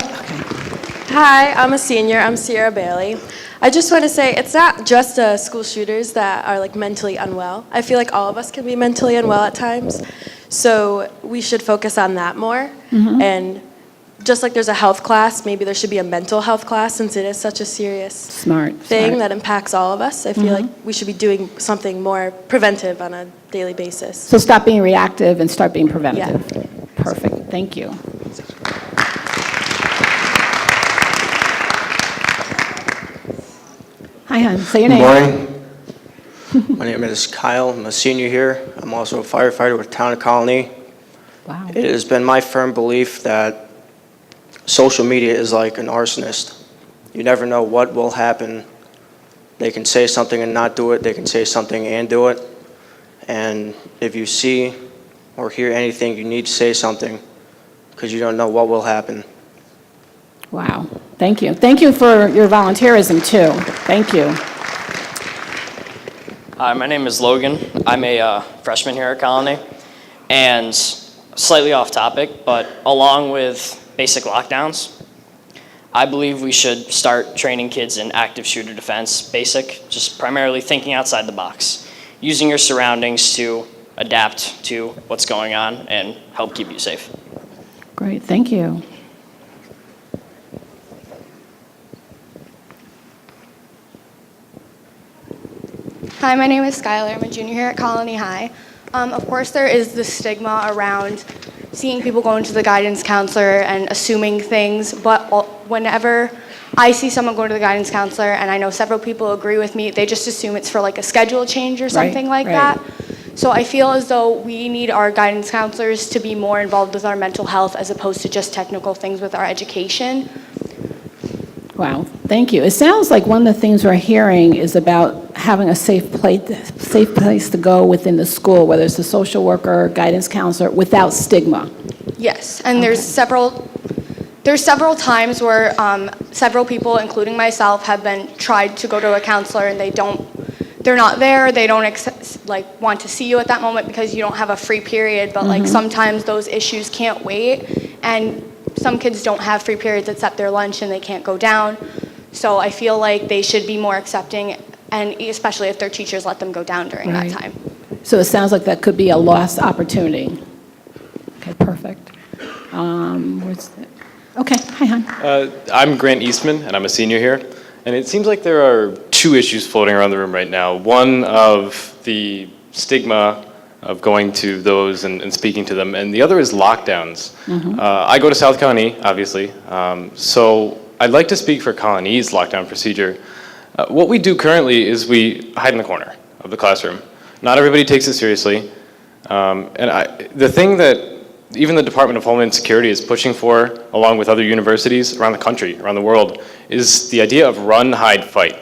Hi, I'm a senior. I'm Sierra Bailey. I just want to say it's not just school shooters that are like mentally unwell. I feel like all of us can be mentally unwell at times. So we should focus on that more. And just like there's a health class, maybe there should be a mental health class since it is such a serious thing that impacts all of us. I feel like we should be doing something more preventive on a daily basis. So stop being reactive and start being preventative. Perfect. Thank you. Hi, hon. Say your name. Good morning. My name is Kyle. I'm a senior here. I'm also a firefighter with Town of Colonie. Wow. It has been my firm belief that social media is like an arsonist. You never know what will happen. They can say something and not do it. They can say something and do it. And if you see or hear anything, you need to say something because you don't know what will happen. Wow. Thank you. Thank you for your volunteerism, too. Thank you. Hi, my name is Logan. I'm a freshman here at Colonie. And slightly off topic, but along with basic lockdowns, I believe we should start training kids in active shooter defense, basic, just primarily thinking outside the box, using your surroundings to adapt to what's going on and help keep you safe. Great. Thank you. Hi, my name is Skylar. I'm a junior here at Colonie High. Of course, there is the stigma around seeing people go into the guidance counselor and assuming things, but whenever I see someone go to the guidance counselor, and I know several people agree with me, they just assume it's for like a schedule change or something like that. So I feel as though we need our guidance counselors to be more involved with our mental health as opposed to just technical things with our education. Wow, thank you. It sounds like one of the things we're hearing is about having a safe place to go within the school, whether it's a social worker, guidance counselor, without stigma. Yes, and there's several times where several people, including myself, have been tried to go to a counselor and they're not there. They don't want to see you at that moment because you don't have a free period. But like sometimes those issues can't wait, and some kids don't have free periods except their lunch and they can't go down. So I feel like they should be more accepting, and especially if their teachers let them go down during that time. So it sounds like that could be a lost opportunity. Okay, perfect. Okay, hi, hon. I'm Grant Eastman, and I'm a senior here. And it seems like there are two issues floating around the room right now. One of the stigma of going to those and speaking to them, and the other is lockdowns. I go to South Colonie, obviously, so I'd like to speak for Colonie's lockdown procedure. What we do currently is we hide in the corner of the classroom. Not everybody takes it seriously, and the thing that even the Department of Homeland Security is pushing for, along with other universities around the country, around the world, is the idea of run, hide, fight.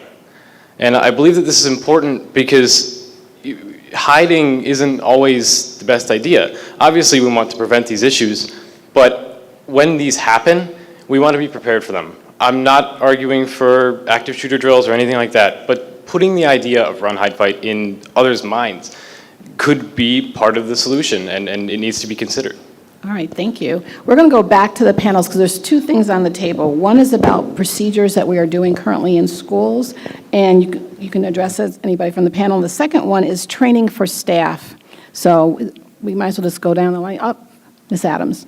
And I believe that this is important because hiding isn't always the best idea. Obviously, we want to prevent these issues, but when these happen, we want to be prepared for them. I'm not arguing for active shooter drills or anything like that, but putting the idea of run, hide, fight in others' minds could be part of the solution, and it needs to be considered. All right, thank you. We're going to go back to the panels because there's two things on the table. One is about procedures that we are doing currently in schools, and you can address it, anybody from the panel. The second one is training for staff. So we might as well just go down the line. Ms. Adams.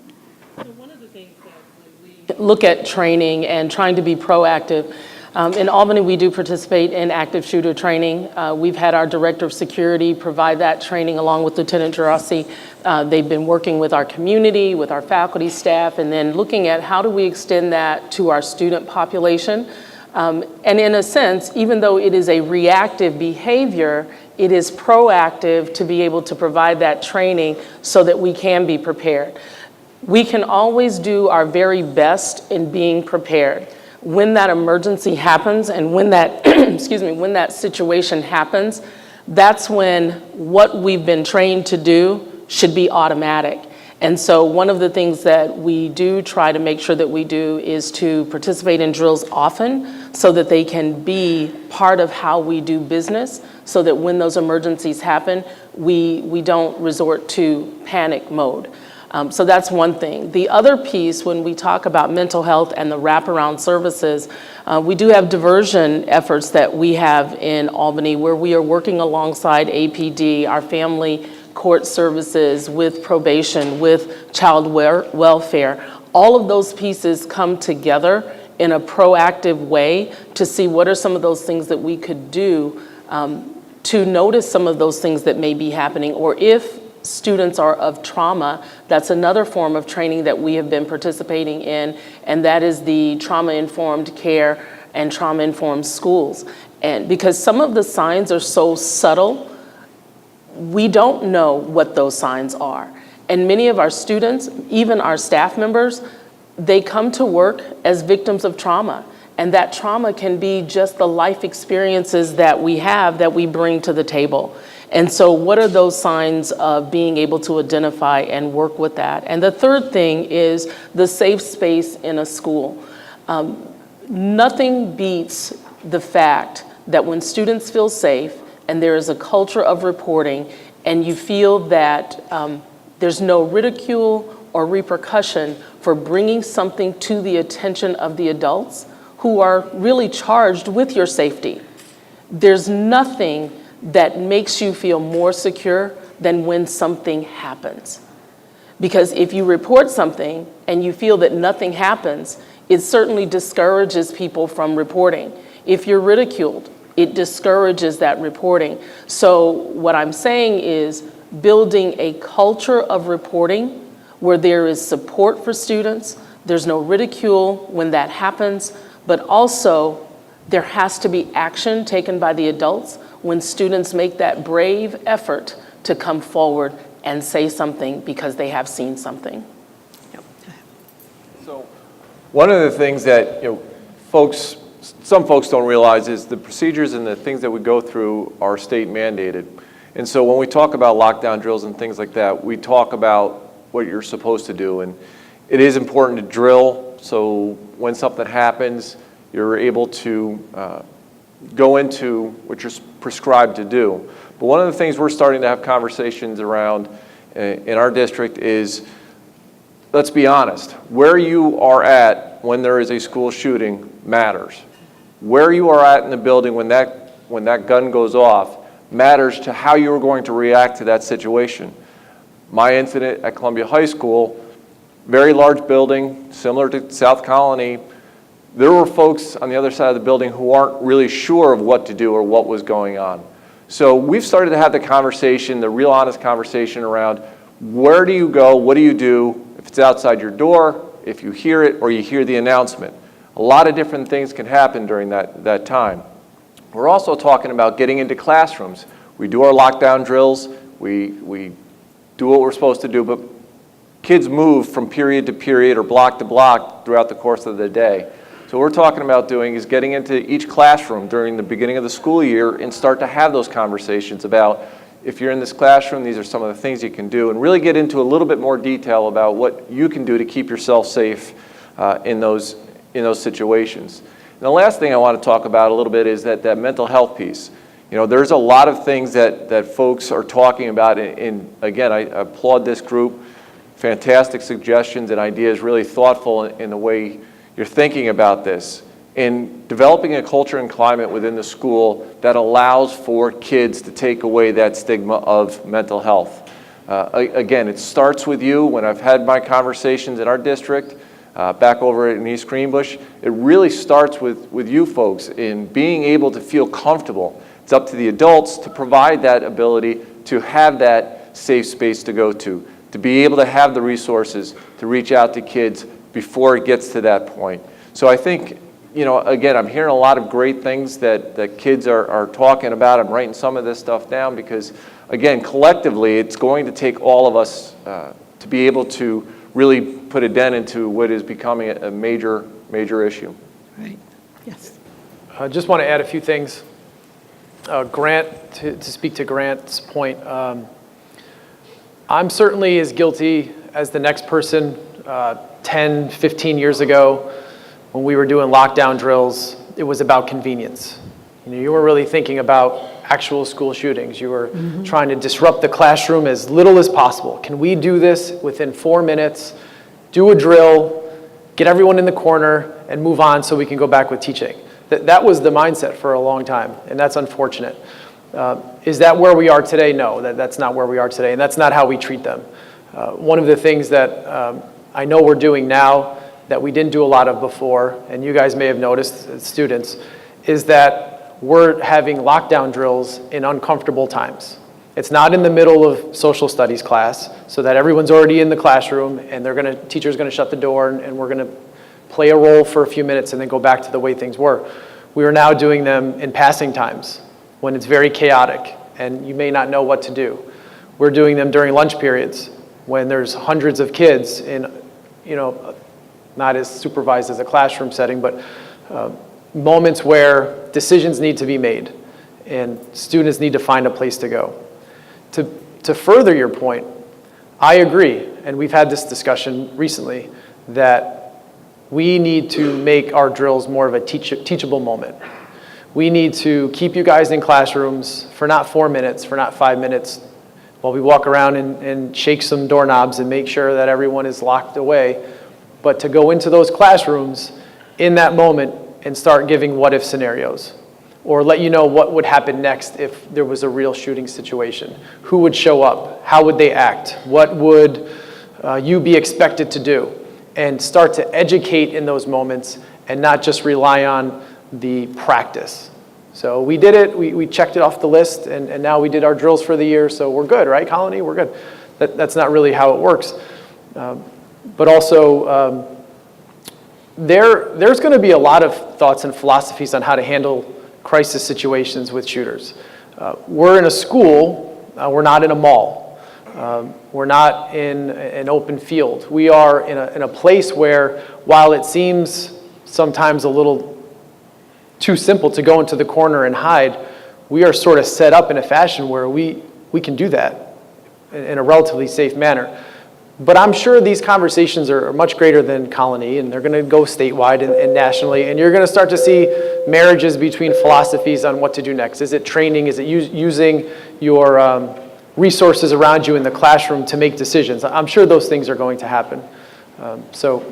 Look at training and trying to be proactive. In Albany, we do participate in active shooter training. We've had our Director of Security provide that training along with Lieutenant Gerasi. They've been working with our community, with our faculty, staff, and then looking at how do we extend that to our student population. And in a sense, even though it is a reactive behavior, it is proactive to be able to provide that training so that we can be prepared. We can always do our very best in being prepared. When that emergency happens and when that, excuse me, when that situation happens, that's when what we've been trained to do should be automatic. And so one of the things that we do try to make sure that we do is to participate in drills often so that they can be part of how we do business, so that when those emergencies happen, we don't resort to panic mode. So that's one thing. The other piece, when we talk about mental health and the wraparound services, we do have diversion efforts that we have in Albany where we are working alongside APD, our family court services, with probation, with child welfare. All of those pieces come together in a proactive way to see what are some of those things that we could do to notice some of those things that may be happening, or if students are of trauma, that's another form of training that we have been participating in, and that is the trauma-informed care and trauma-informed schools. And because some of the signs are so subtle, we don't know what those signs are. And many of our students, even our staff members, they come to work as victims of trauma. And that trauma can be just the life experiences that we have that we bring to the table. And so what are those signs of being able to identify and work with that? And the third thing is the safe space in a school. Nothing beats the fact that when students feel safe and there is a culture of reporting and you feel that there's no ridicule or repercussion for bringing something to the attention of the adults who are really charged with your safety. There's nothing that makes you feel more secure than when something happens. Because if you report something and you feel that nothing happens, it certainly discourages people from reporting. If you're ridiculed, it discourages that reporting. So what I'm saying is building a culture of reporting where there is support for students, there's no ridicule when that happens, but also there has to be action taken by the adults when students make that brave effort to come forward and say something because they have seen something. So one of the things that some folks don't realize is the procedures and the things that we go through are state mandated. And so when we talk about lockdown drills and things like that, we talk about what you're supposed to do. And it is important to drill, so when something happens, you're able to go into what you're prescribed to do. But one of the things we're starting to have conversations around in our district is, let's be honest, where you are at when there is a school shooting matters. Where you are at in the building when that gun goes off matters to how you are going to react to that situation. My incident at Columbia High School, very large building, similar to South Colonie. There were folks on the other side of the building who aren't really sure of what to do or what was going on. So we've started to have the conversation, the real honest conversation around where do you go, what do you do if it's outside your door, if you hear it or you hear the announcement. A lot of different things can happen during that time. We're also talking about getting into classrooms. We do our lockdown drills, we do what we're supposed to do, but kids move from period to period or block to block throughout the course of the day. So what we're talking about doing is getting into each classroom during the beginning of the school year and start to have those conversations about, if you're in this classroom, these are some of the things you can do, and really get into a little bit more detail about what you can do to keep yourself safe in those situations. And the last thing I want to talk about a little bit is that mental health piece. You know, there's a lot of things that folks are talking about, and again, I applaud this group. Fantastic suggestions and ideas, really thoughtful in the way you're thinking about this. In developing a culture and climate within the school that allows for kids to take away that stigma of mental health. Again, it starts with you. When I've had my conversations in our district, back over in East Greenbush, it really starts with you folks in being able to feel comfortable. It's up to the adults to provide that ability to have that safe space to go to be able to have the resources to reach out to kids before it gets to that point. So I think, you know, again, I'm hearing a lot of great things that kids are talking about. I'm writing some of this stuff down because, again, collectively, it's going to take all of us to be able to really put a dent into what is becoming a major issue. Right. Yes. I just want to add a few things. Grant, to speak to Grant's point, I'm certainly as guilty as the next person. 10, 15 years ago, when we were doing lockdown drills, it was about convenience. You know, you weren't really thinking about actual school shootings. You were trying to disrupt the classroom as little as possible. Can we do this within 4 minutes, do a drill, get everyone in the corner, and move on so we can go back with teaching? That was the mindset for a long time, and that's unfortunate. Is that where we are today? No, that's not where we are today, and that's not how we treat them. One of the things that I know we're doing now that we didn't do a lot of before, and you guys may have noticed as students, is that we're having lockdown drills in uncomfortable times. It's not in the middle of social studies class so that everyone's already in the classroom and teacher's gonna shut the door and we're gonna play a role for a few minutes and then go back to the way things were. We are now doing them in passing times when it's very chaotic and you may not know what to do. We're doing them during lunch periods when there's hundreds of kids in, you know, not as supervised as a classroom setting, but moments where decisions need to be made and students need to find a place to go. To further your point, I agree, and we've had this discussion recently, that we need to make our drills more of a teachable moment. We need to keep you guys in classrooms for not 4 minutes, for not 5 minutes, while we walk around and shake some doorknobs and make sure that everyone is locked away, but to go into those classrooms in that moment and start giving what-if scenarios, or let you know what would happen next if there was a real shooting situation. Who would show up? How would they act? What would you be expected to do? And start to educate in those moments and not just rely on the practice. So we did it, we checked it off the list, and now we did our drills for the year, so we're good, right, Colonie? We're good. That's not really how it works. But also, there's going to be a lot of thoughts and philosophies on how to handle crisis situations with shooters. We're in a school, we're not in a mall. We're not in an open field. We are in a place where, while it seems sometimes a little too simple to go into the corner and hide, we are sort of set up in a fashion where we can do that in a relatively safe manner. But I'm sure these conversations are much greater than Colonie, and they're going to go statewide and nationally, and you're going to start to see marriages between philosophies on what to do next. Is it training? Is it using your resources around you in the classroom to make decisions? I'm sure those things are going to happen. So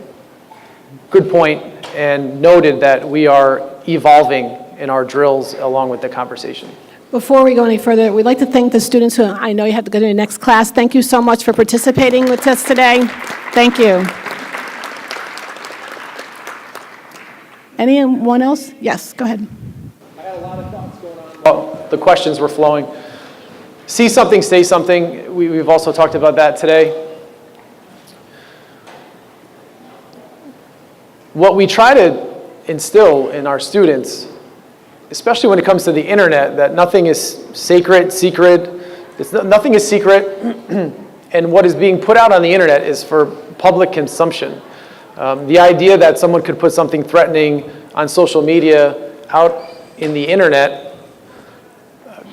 good point, and noted that we are evolving in our drills along with the conversation. Before we go any further, we'd like to thank the students who, I know you have to go to the next class. Thank you so much for participating with us today. Thank you. Anyone else? Yes, go ahead. I had a lot of thoughts going on. Oh, the questions were flowing. See something, say something. We've also talked about that today. What we try to instill in our students, especially when it comes to the internet, that nothing is sacred, secret. Nothing is secret, And what is being put out on the internet is for public consumption. The idea that someone could put something threatening on social media out in the internet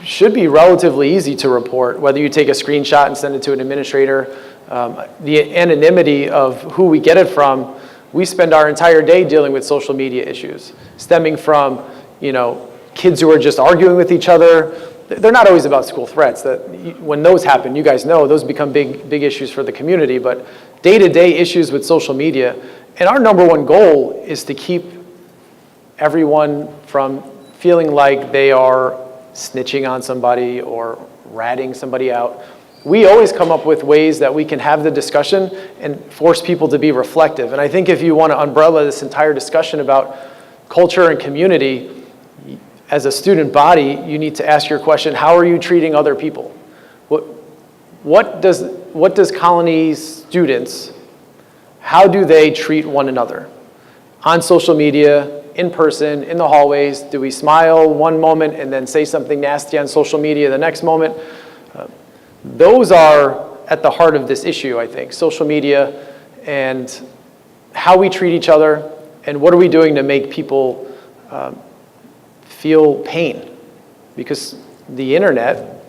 should be relatively easy to report, whether you take a screenshot and send it to an administrator. The anonymity of who we get it from, we spend our entire day dealing with social media issues, stemming from, kids who are just arguing with each other. They're not always about school threats. When those happen, you guys know, those become big issues for the community, but day-to-day issues with social media. And our number one goal is to keep everyone from feeling like they are snitching on somebody or ratting somebody out. We always come up with ways that we can have the discussion and force people to be reflective. And I think if you want to umbrella this entire discussion about culture and community, as a student body, you need to ask your question, how are you treating other people? What does Colonie's students, how do they treat one another? On social media, in person, in the hallways, do we smile one moment and then say something nasty on social media the next moment? Those are at the heart of this issue, I think, social media and how we treat each other and what are we doing to make people feel pain, because the internet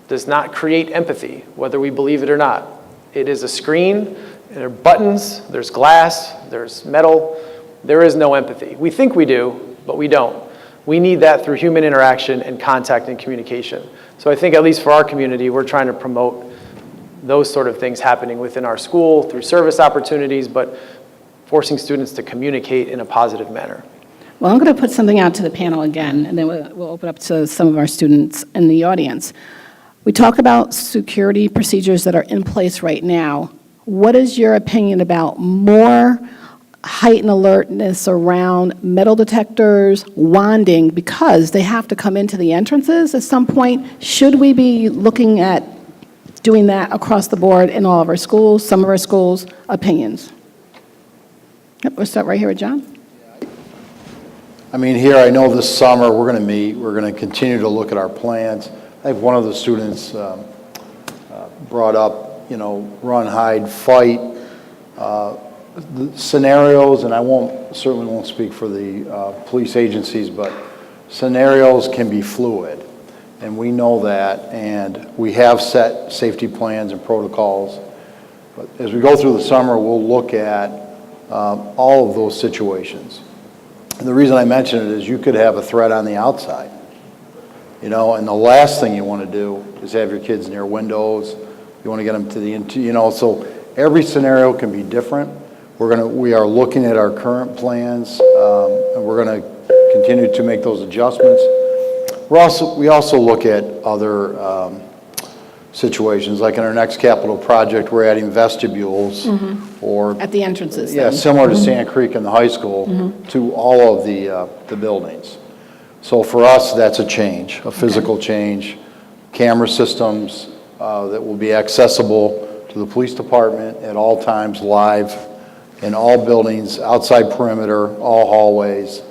does not create empathy, whether we believe it or not. It is a screen, there are buttons, there's glass, there's metal. There is no empathy. We think we do, but we don't. We need that through human interaction and contact and communication. So I think at least for our community, we're trying to promote those sort of things happening within our school through service opportunities, but forcing students to communicate in a positive manner. Well, I'm going to put something out to the panel again, and then we'll open up to some of our students in the audience. We talk about security procedures that are in place right now. What is your opinion about more heightened alertness around metal detectors, wanding, because they have to come into the entrances at some point? Should we be looking at doing that across the board in all of our schools, some of our schools? Opinions? Yep, we'll start right here with John. I mean, here, I know this summer we're going to meet, we're going to continue to look at our plans. I think one of the students brought up, run, hide, fight, the scenarios, and I certainly won't speak for the police agencies, but scenarios can be fluid, and we know that, and we have set safety plans and protocols. But as we go through the summer, we'll look at all of those situations. And the reason I mention it is you could have a threat on the outside, and the last thing you want to do is have your kids near windows. You want to get them to the, so every scenario can be different. We are looking at our current plans, and we're going to continue to make those adjustments. We also look at other situations, like in our next capital project, we're adding vestibules or At the entrances. yeah, then. similar to Sand Creek in the high school to all of the buildings. So for us, that's a change, a physical change. Camera systems that will be accessible to the police department at all times, live in all buildings, outside perimeter, all hallways.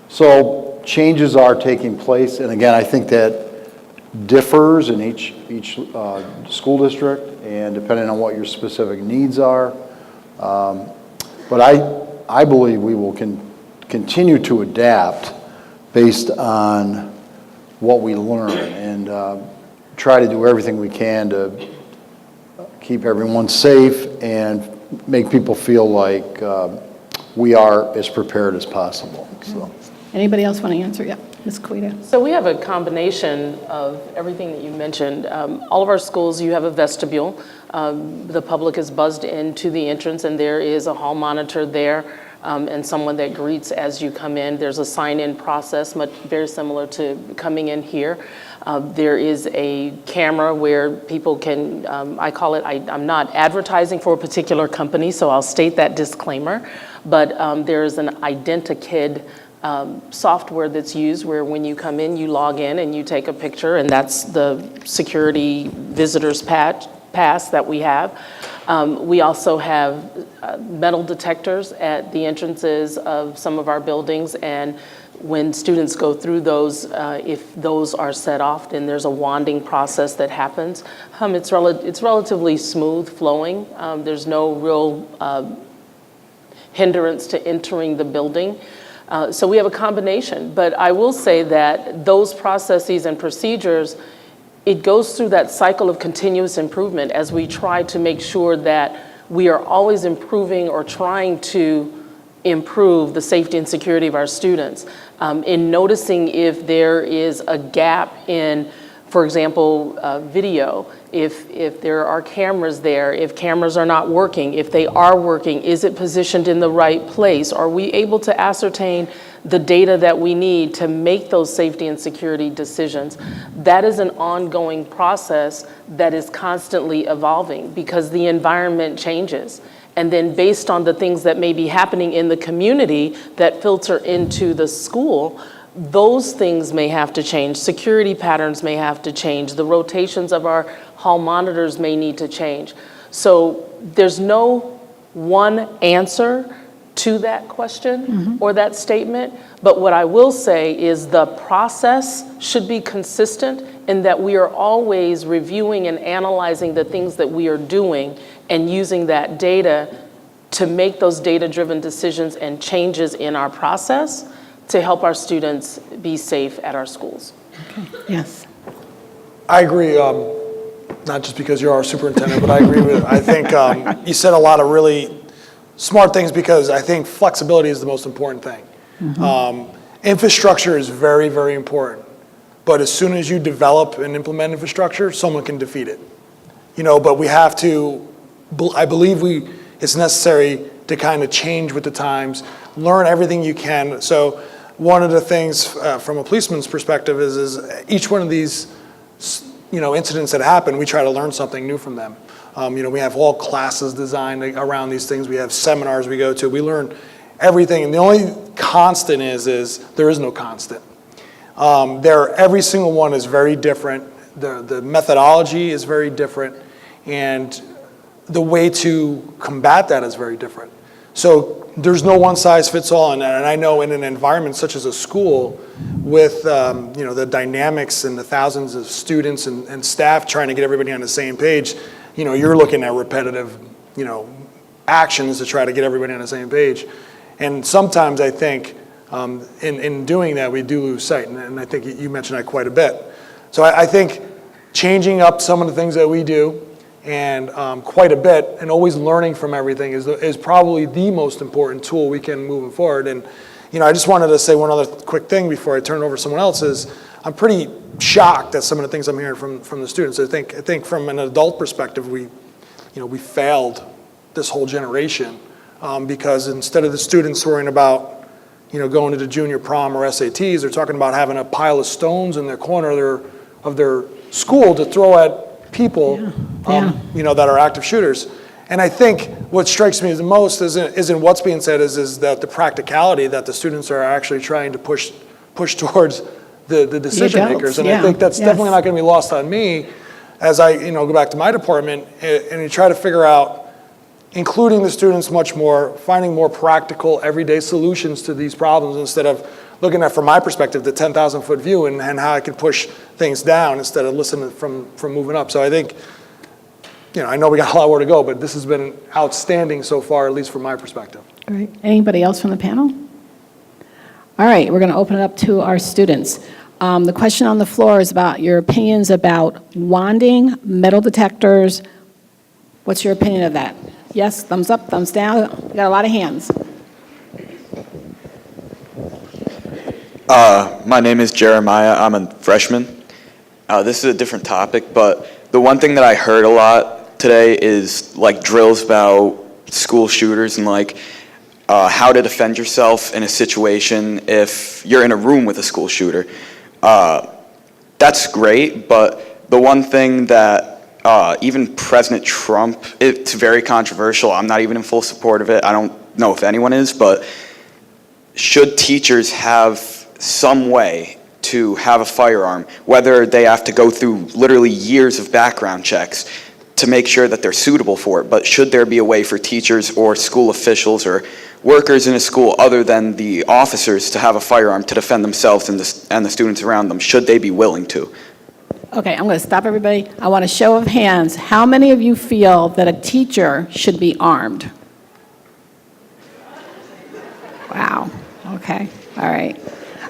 So changes are taking place, and again, I think that differs in each school district and depending on what your specific needs are. But I believe we will continue to adapt based on what we learn and try to do everything we can to keep everyone safe and make people feel like we are as prepared as possible. So. Anybody else want to answer? Yeah, Ms. Quita. So we have a combination of everything that you mentioned. All of our schools, you have a vestibule. The public is buzzed into the entrance, and there is a hall monitor there and someone that greets as you come in. There's a sign-in process, very similar to coming in here. There is a camera where people can, I call it, I'm not advertising for a particular company, so I'll state that disclaimer, but there's an IdentiKid software that's used where when you come in, you log in and you take a picture, and that's the security visitor's pass that we have. We also have metal detectors at the entrances of some of our buildings, and when students go through those, if those are set off, then there's a wanding process that happens. It's relatively smooth flowing. There's no real hindrance to entering the building. So we have a combination. But I will say that those processes and procedures, it goes through that cycle of continuous improvement as we try to make sure that we are always improving or trying to improve the safety and security of our students. In noticing if there is a gap in, for example, video, if there are cameras there, if cameras are not working, if they are working, is it positioned in the right place? Are we able to ascertain the data that we need to make those safety and security decisions? That is an ongoing process that is constantly evolving because the environment changes. And then based on the things that may be happening in the community that filter into the school, those things may have to change. Security patterns may have to change. The rotations of our hall monitors may need to change. So there's no one answer to that question or that statement, but what I will say is the process should be consistent in that we are always reviewing and analyzing the things that we are doing and using that data to make those data-driven decisions and changes in our process to help our students be safe at our schools. Yes. I agree, not just because you're our superintendent, but I agree with, I think you said a lot of really smart things because I think flexibility is the most important thing. Infrastructure is very, very important, but as soon as you develop and implement infrastructure, someone can defeat it. But we have to, I believe it's necessary to kind of change with the times, learn everything you can. So one of the things from a policeman's perspective is each one of these incidents that happen, we try to learn something new from them. We have all classes designed around these things. We have seminars we go to. We learn everything. And the only constant is there is no constant. Every single one is very different. The methodology is very different. And the way to combat that is very different. So there's no one size fits all. And I know in an environment such as a school with the dynamics and the thousands of students and staff trying to get everybody on the same page, you're looking at repetitive, actions to try to get everybody on the same page. And sometimes I think in doing that, we do lose sight. And I think you mentioned that quite a bit. So I think changing up some of the things that we do and quite a bit and always learning from everything is probably the most important tool we can move forward. And, I just wanted to say one other quick thing before I turn it over to someone else is I'm pretty shocked at some of the things I'm hearing from the students. I think from an adult perspective, we failed this whole generation because instead of the students worrying about, going to the junior prom or SATs, they're talking about having a pile of stones in the corner of their school to throw at people, that are active shooters. And I think what strikes me the most isn't what's being said is that the practicality that the students are actually trying to push towards the decision makers. And I think that's definitely not going to be lost on me as I go back to my department and you try to figure out, including the students much more, finding more practical everyday solutions to these problems instead of looking at, from my perspective, the 10,000-foot view and how I can push things down instead of listening from moving up. So I think, I know we got a lot more to go, but this has been outstanding so far, at least from my perspective. Great. Anybody else from the panel? All right, we're going to open it up to our students. The question on the floor is about your opinions about wanding, metal detectors. What's your opinion of that? Yes, thumbs up, thumbs down. We got a lot of hands. My name is Jeremiah. I'm a freshman. This is a different topic, but the one thing that I heard a lot today is drills about school shooters and how to defend yourself in a situation if you're in a room with a school shooter. That's great, but the one thing that even President Trump, it's very controversial. I'm not even in full support of it. I don't know if anyone is, but should teachers have some way to have a firearm, whether they have to go through literally years of background checks to make sure that they're suitable for it, but should there be a way for teachers or school officials or workers in a school other than the officers to have a firearm to defend themselves and the students around them? Should they be willing to? Okay, I'm going to stop everybody. I want a show of hands. How many of you feel that a teacher should be armed? Wow. Okay. All right.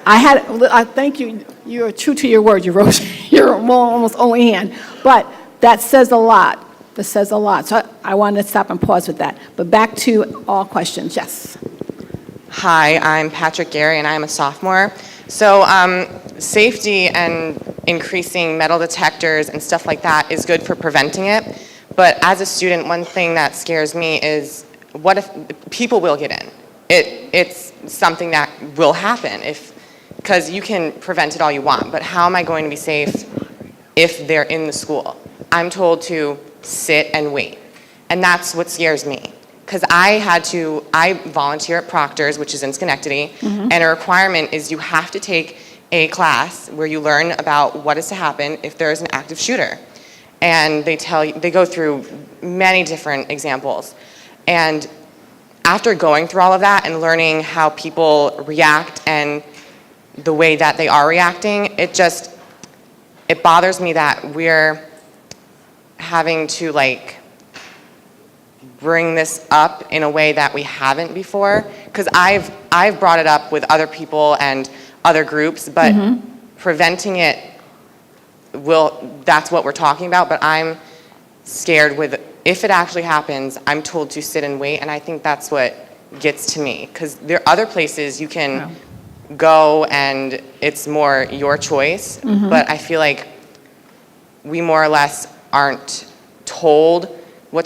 I thank you. You're true to your word. You rose your almost only hand. But that says a lot. That says a lot. So I wanted to stop and pause with that. But back to all questions. Yes. Hi, I'm Patrick Gary, and I'm a sophomore. So safety and increasing metal detectors and stuff like that is good for preventing it. But as a student, one thing that scares me is what if people will get in? It's something that will happen because you can prevent it all you want, but how am I going to be safe if they're in the school? I'm told to sit and wait, and that's what scares me. Because I volunteer at Proctor's, which is in Schenectady, and a requirement is you have to take a class where you learn about what is to happen if there is an active shooter. And they go through many different examples. And after going through all of that and learning how people react and the way that they are reacting, it bothers me that we're having to bring this up in a way that we haven't before, because I've brought it up with other people and other groups, but preventing it that's what we're talking about, but I'm scared if it actually happens, I'm told to sit and wait, and I think that's what gets to me, because there are other places you can go and it's more your choice, but I feel like we more or less aren't told you're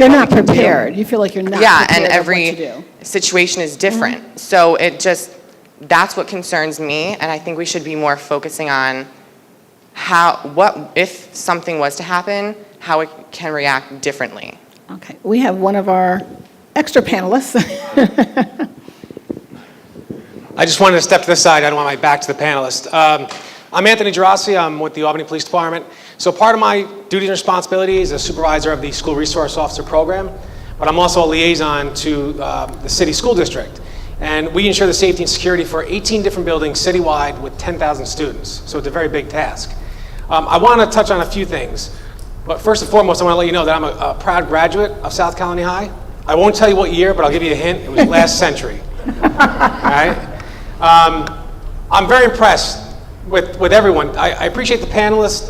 not prepared. You feel like you're not prepared. And of every what to do. situation is different. So that's what concerns me, and I think we should be more focusing on if something was to happen, how it can react differently. Okay, we have one of our extra panelists. I just wanted to step to the side. I don't want my back to the panelist. I'm Anthony Gerasi. I'm with the Albany Police Department. So part of my duties and responsibilities is a supervisor of the School Resource Officer Program, but I'm also a liaison to the city school district. And we ensure the safety and security for 18 different buildings citywide with 10,000 students. So it's a very big task. I want to touch on a few things. But first and foremost, I want to let you know that I'm a proud graduate of South Colonie High. I won't tell you what year, but I'll give you a hint. It was last century. All right? I'm very impressed with everyone. I appreciate the panelists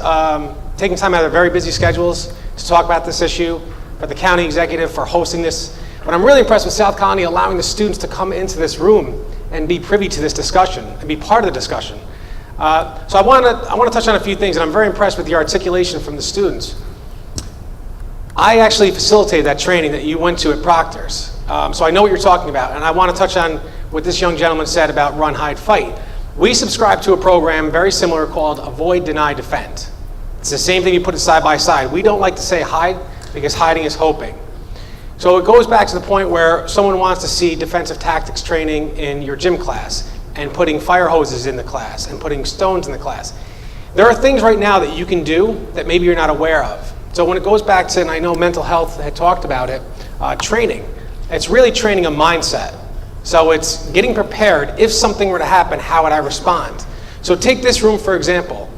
taking time out of their very busy schedules to talk about this issue, for the county executive for hosting this. But I'm really impressed with South Colonie allowing the students to come into this room and be privy to this discussion and be part of the discussion. So I want to touch on a few things, and I'm very impressed with the articulation from the students. I actually facilitated that training that you went to at Proctor's, so I know what you're talking about, and I want to touch on what this young gentleman said about run, hide, fight. We subscribe to a program very similar called Avoid, Deny, Defend. It's the same thing, you put it side by side. We don't like to say hide because hiding is hoping. So it goes back to the point where someone wants to see defensive tactics training in your gym class and putting fire hoses in the class and putting stones in the class. There are things right now that you can do that maybe you're not aware of. So when it goes back to, and I know mental health had talked about it, training, it's really training a mindset. So it's getting prepared. If something were to happen, how would I respond? So take this room, for example.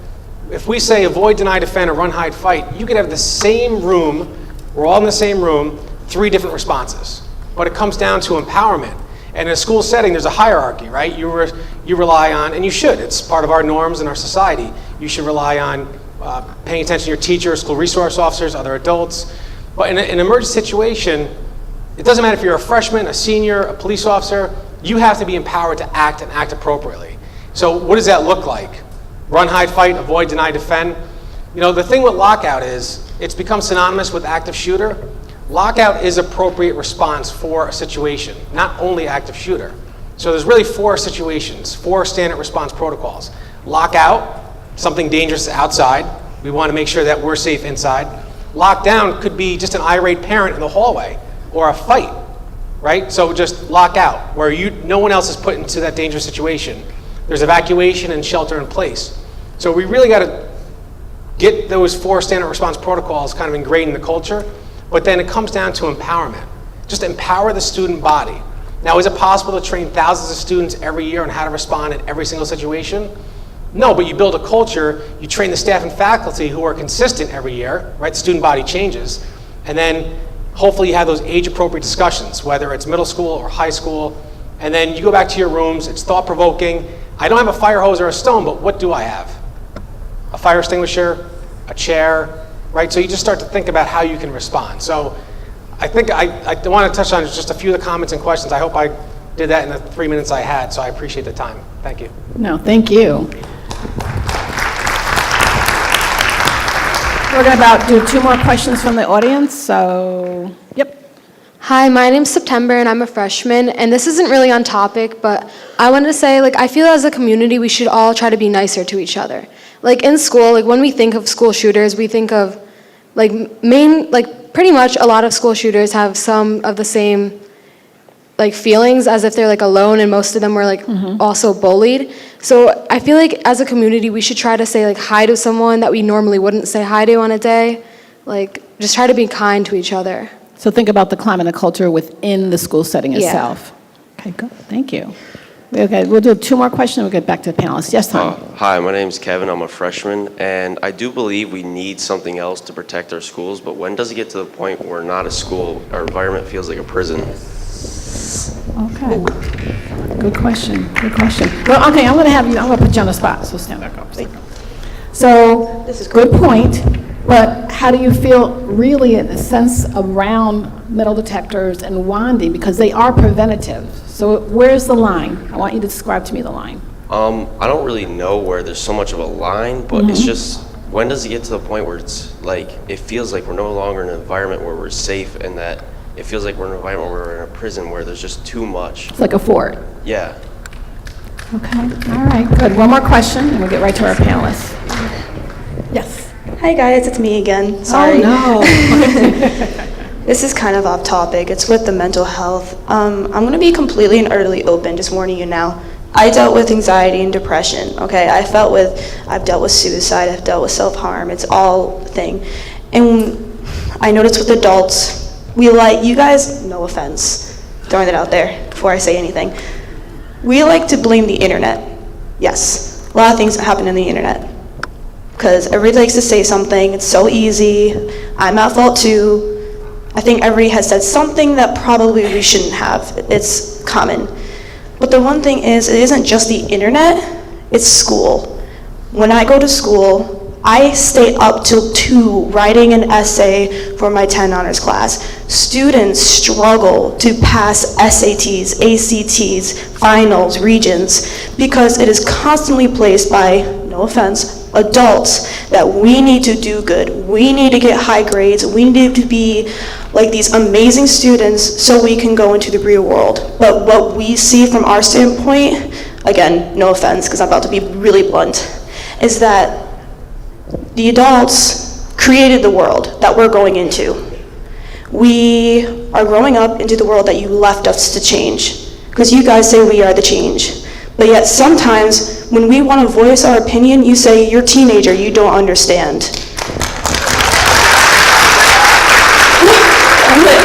If we say avoid, deny, defend, or run, hide, fight, you could have the same room, we're all in the same room, 3 different responses. But it comes down to empowerment. And in a school setting, there's a hierarchy, right? You rely on, and you should, it's part of our norms in our society. You should rely on paying attention to your teachers, school resource officers, other adults. But in an emergency situation, it doesn't matter if you're a freshman, a senior, a police officer, you have to be empowered to act and act appropriately. So what does that look like? Run, hide, fight, avoid, deny, defend. You know, the thing with lockout is it's become synonymous with active shooter. Lockout is appropriate response for a situation, not only active shooter. So there's really 4 situations, 4 standard response protocols. Lockout, something dangerous outside. We want to make sure that we're safe inside. Lockdown could be just an irate parent in the hallway or a fight, right? So just lock out, where no one else is put into that dangerous situation. There's evacuation and shelter in place. So we really got to get those 4 standard response protocols kind of ingrained in the culture, but then it comes down to empowerment. Just empower the student body. Now, is it possible to train thousands of students every year on how to respond in every single situation? No, but you build a culture, you train the staff and faculty who are consistent every year, right? The student body changes, and then hopefully you have those age-appropriate discussions, whether it's middle school or high school, and then you go back to your rooms, it's thought-provoking. I don't have a fire hose or a stone, but what do I have? A fire extinguisher, a chair, right? So you just start to think about how you can respond. So I think I want to touch on just a few of the comments and questions. I hope I did that in the 3 minutes I had, so I appreciate the time. Thank you. No, thank you. We're going to do 2 more questions from the audience, so, yep. Hi, my name's September and I'm a freshman, and this isn't really on topic, but I wanted to say, like, I feel as a community we should all try to be nicer to each other. Like, in school, like, when we think of school shooters, we think of, like, pretty much a lot of school shooters have some of the same, like, feelings as if they're, like, alone, and most of them were, like, also bullied. So I feel like as a community we should try to say, like, hi to someone that we normally wouldn't say hi to on a day. Like, just try to be kind to each other. So think about the climate and culture within the school setting Yeah. itself. Okay, good, thank you. Okay, we'll do 2 more questions, and we'll get back to the panelists. Yes, Tom? Hi, my name's Kevin. I'm a freshman, and I do believe we need something else to protect our schools, but when does it get to the point where we're not a school, our environment feels like a prison? Okay. Good question, good question. Well, okay, I'm going to put you on the spot, so stand back up. So, this is a good point, but how do you feel really in the sense around metal detectors and wanding, because they are preventative? So where's the line? I want you to describe to me the line. I don't really know where there's so much of a line, but it's just, when does it get to the point where it's like, it feels like we're no longer in an environment where we're safe, and that it feels like we're in an environment where we're in a prison where there's just too much. It's like a fort. Yeah. Okay, all right, good. One more question, and we'll get right to our panelists. Yes. Hi guys, it's me again. Sorry. Oh, no. This is kind of off topic. It's with the mental health. I'm going to be completely and utterly open, just warning you now. I dealt with anxiety and depression, okay? I've dealt with suicide, I've dealt with self-harm. It's all a thing. And I noticed with adults, you guys, no offense, throwing that out there before I say anything. We like to blame the internet. Yes, a lot of things happen in the internet. Because everybody likes to say something, it's so easy, I'm at fault too. I think everybody has said something that probably we shouldn't have. It's common. But the one thing is, it isn't just the internet, it's school. When I go to school, I stay up till 2 writing an essay for my 10 honors class. Students struggle to pass SATs, ACTs, finals, regents, because it is constantly placed by, no offense, adults that we need to do good, we need to get high grades, we need to be like these amazing students so we can go into the real world. But what we see from our standpoint, again, no offense because I'm about to be really blunt, is that the adults created the world that we're going into. We are growing up into the world that you left us to change, because you guys say we are the change. But yet sometimes when we want to voice our opinion, you say, you're a teenager, you don't understand.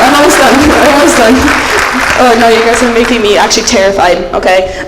I'm almost done. Oh no, you guys are making me actually terrified, okay?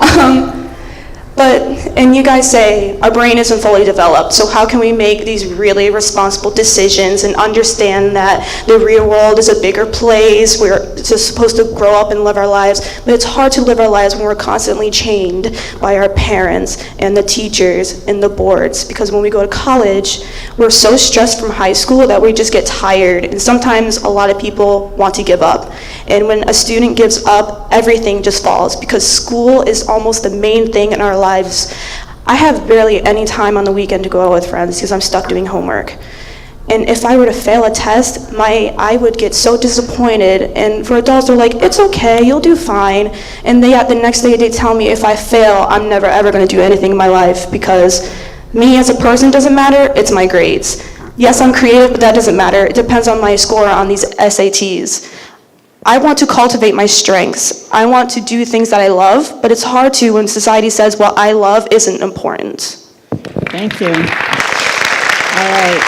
And you guys say our brain isn't fully developed, so how can we make these really responsible decisions and understand that the real world is a bigger place, we're just supposed to grow up and live our lives, but it's hard to live our lives when we're constantly chained by our parents and the teachers and the boards, because when we go to college, we're so stressed from high school that we just get tired, and sometimes a lot of people want to give up. And when a student gives up, everything just falls, because school is almost the main thing in our lives. I have barely any time on the weekend to go out with friends because I'm stuck doing homework. And if I were to fail a test, I would get so disappointed. And for adults, they're like, it's okay, you'll do fine. And the next day they tell me if I fail, I'm never ever going to do anything in my life, because me as a person doesn't matter, it's my grades. Yes, I'm creative, but that doesn't matter. It depends on my score on these SATs. I want to cultivate my strengths. I want to do things that I love, but it's hard to when society says what I love isn't important. Thank you. All right.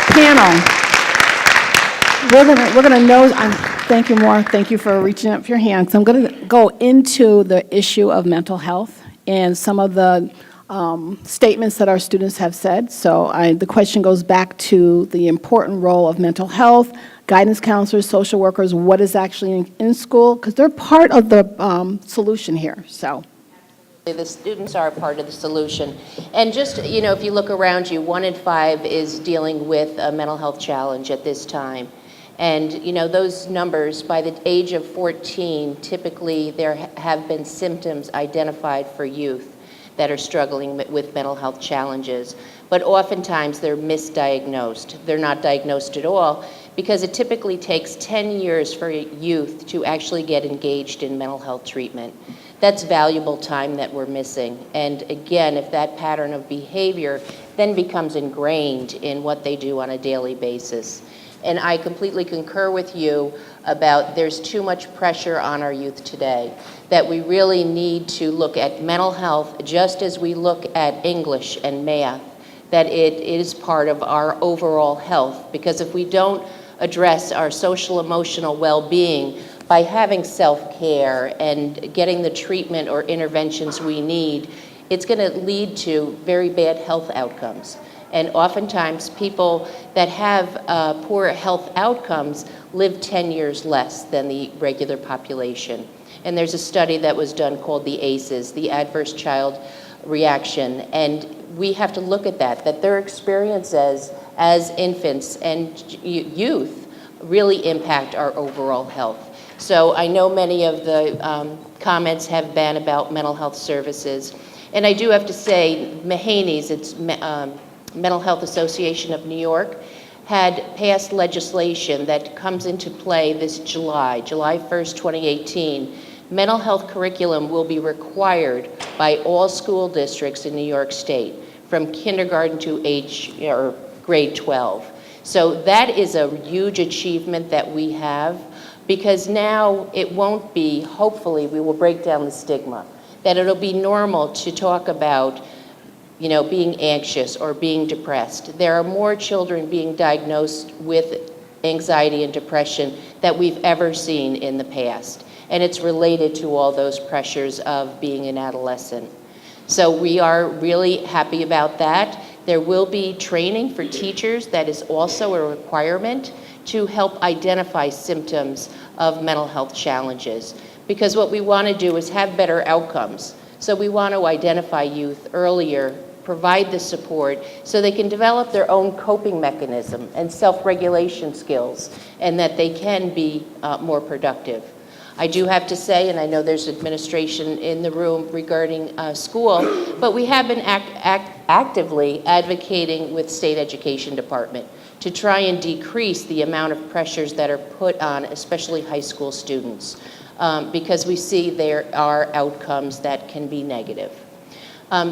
Panel. We're gonna know, thank you, Maura. Thank you for reaching up your hand. So I'm gonna go into the issue of mental health and some of the statements that our students have said. So the question goes back to the important role of mental health, guidance counselors, social workers, what is actually in school, because they're part of the solution here, so. The students are part of the solution. And just, if you look around you, 1 in 5 is dealing with a mental health challenge at this time. And, those numbers, by the age of 14, typically there have been symptoms identified for youth that are struggling with mental health challenges. But oftentimes they're misdiagnosed. They're not diagnosed at all because it typically takes 10 years for youth to actually get engaged in mental health treatment. That's valuable time that we're missing. And again, if that pattern of behavior then becomes ingrained in what they do on a daily basis. And I completely concur with you about there's too much pressure on our youth today, that we really need to look at mental health just as we look at English and math, that it is part of our overall health. Because if we don't address our social emotional well-being by having self-care and getting the treatment or interventions we need, it's going to lead to very bad health outcomes. And oftentimes people that have poor health outcomes live 10 years less than the regular population. And there's a study that was done called the ACEs, the Adverse Child Reaction, and we have to look at that their experiences as infants and youth really impact our overall health. So I know many of the comments have been about mental health services. And I do have to say, Mahaney's, it's Mental Health Association of New York, had passed legislation that comes into play this July 1st, 2018. Mental health curriculum will be required by all school districts in New York State from kindergarten to grade 12. So that is a huge achievement that we have, because now it won't be, hopefully we will break down the stigma, that it'll be normal to talk about being anxious or being depressed. There are more children being diagnosed with anxiety and depression that we've ever seen in the past. And it's related to all those pressures of being an adolescent. So we are really happy about that. There will be training for teachers that is also a requirement to help identify symptoms of mental health challenges. Because what we want to do is have better outcomes. So we want to identify youth earlier, provide the support so they can develop their own coping mechanism and self-regulation skills, and that they can be more productive. I do have to say, and I know there's administration in the room regarding school, but we have been actively advocating with state education department to try and decrease the amount of pressures that are put on especially high school students, because we see there are outcomes that can be negative.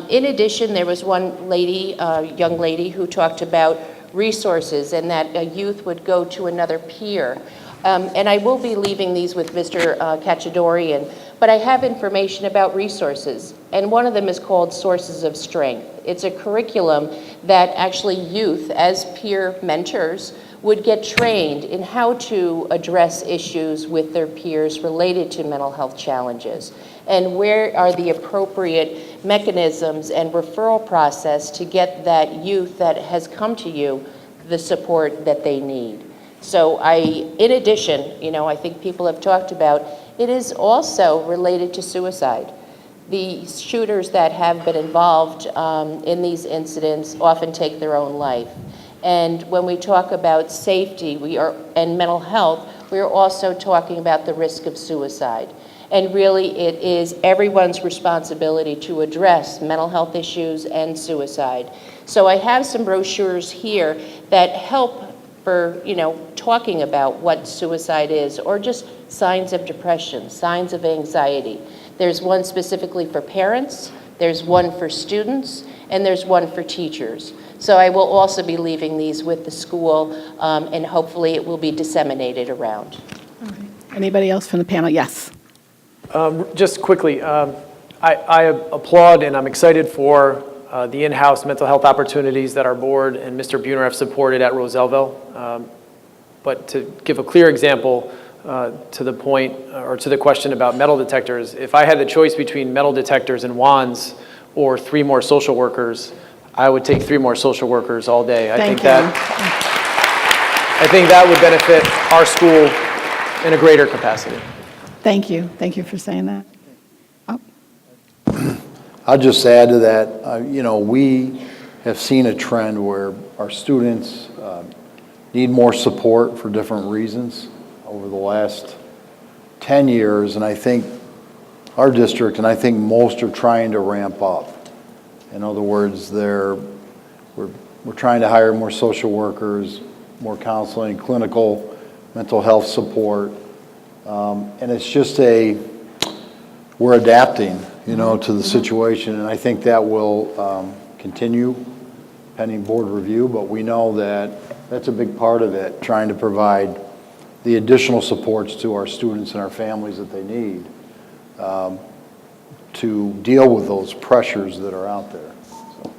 In addition, there was one lady, young lady, who talked about resources and that a youth would go to another peer. And I will be leaving these with Mr. Kachadorian, but I have information about resources, and one of them is called Sources of Strength. It's a curriculum that actually youth, as peer mentors, would get trained in how to address issues with their peers related to mental health challenges, and where are the appropriate mechanisms and referral process to get that youth that has come to you the support that they need. So in addition, I think people have talked about, it is also related to suicide. The shooters that have been involved in these incidents often take their own life. And when we talk about safety and mental health, we are also talking about the risk of suicide. And really, it is everyone's responsibility to address mental health issues and suicide. So I have some brochures here that help for, talking about what suicide is, or just signs of depression, signs of anxiety. There's one specifically for parents, there's one for students, and there's one for teachers. So I will also be leaving these with the school, and hopefully it will be disseminated around. Anybody else from the panel? Yes. Just quickly, I applaud and I'm excited for the in-house mental health opportunities that our board and Mr. Buhner have supported at Roselville. But to give a clear example to the point, or to the question about metal detectors, if I had the choice between metal detectors and wands or 3 more social workers, I would take 3 more social workers all day. I think that would benefit our school in a greater capacity. Thank you. Thank you for saying that. I'll just add to that, we have seen a trend where our students need more support for different reasons over the last 10 years, and I think our district, and I think most are trying to ramp up. In other words, we're trying to hire more social workers, more counseling, clinical mental health support, and it's just we're adapting, to the situation, and I think that will continue pending board review, but we know that that's a big part of it, trying to provide the additional supports to our students and our families that they need to deal with those pressures that are out there. So.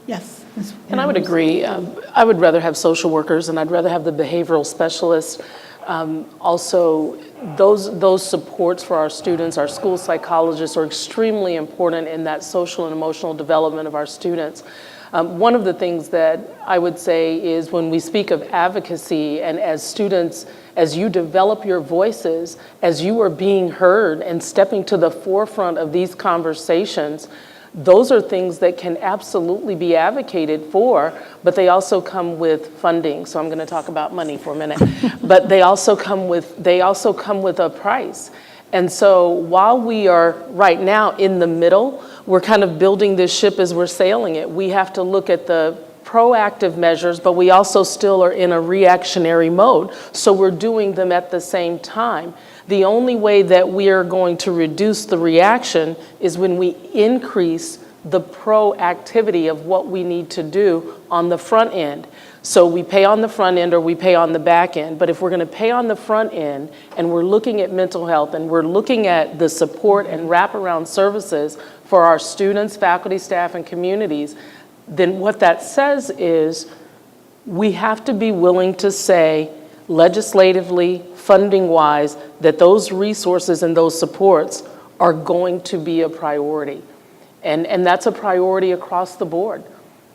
Yes. And I would agree. I would rather have social workers, and I'd rather have the behavioral specialists. Also, those supports for our students, our school psychologists, are extremely important in that social and emotional development of our students. One of the things that I would say is when we speak of advocacy, and as students, as you develop your voices, as you are being heard and stepping to the forefront of these conversations, those are things that can absolutely be advocated for, but they also come with funding. So I'm going to talk about money for a minute. But they also come with a price. And so while we are right now in the middle, we're kind of building this ship as we're sailing it. We have to look at the proactive measures, but we also still are in a reactionary mode. So we're doing them at the same time. The only way that we are going to reduce the reaction is when we increase the proactivity of what we need to do on the front end. So we pay on the front end or we pay on the back end. But if we're going to pay on the front end and we're looking at mental health and we're looking at the support and wraparound services for our students, faculty, staff, and communities, then what that says is we have to be willing to say, legislatively, funding-wise, that those resources and those supports are going to be a priority. And that's a priority across the board.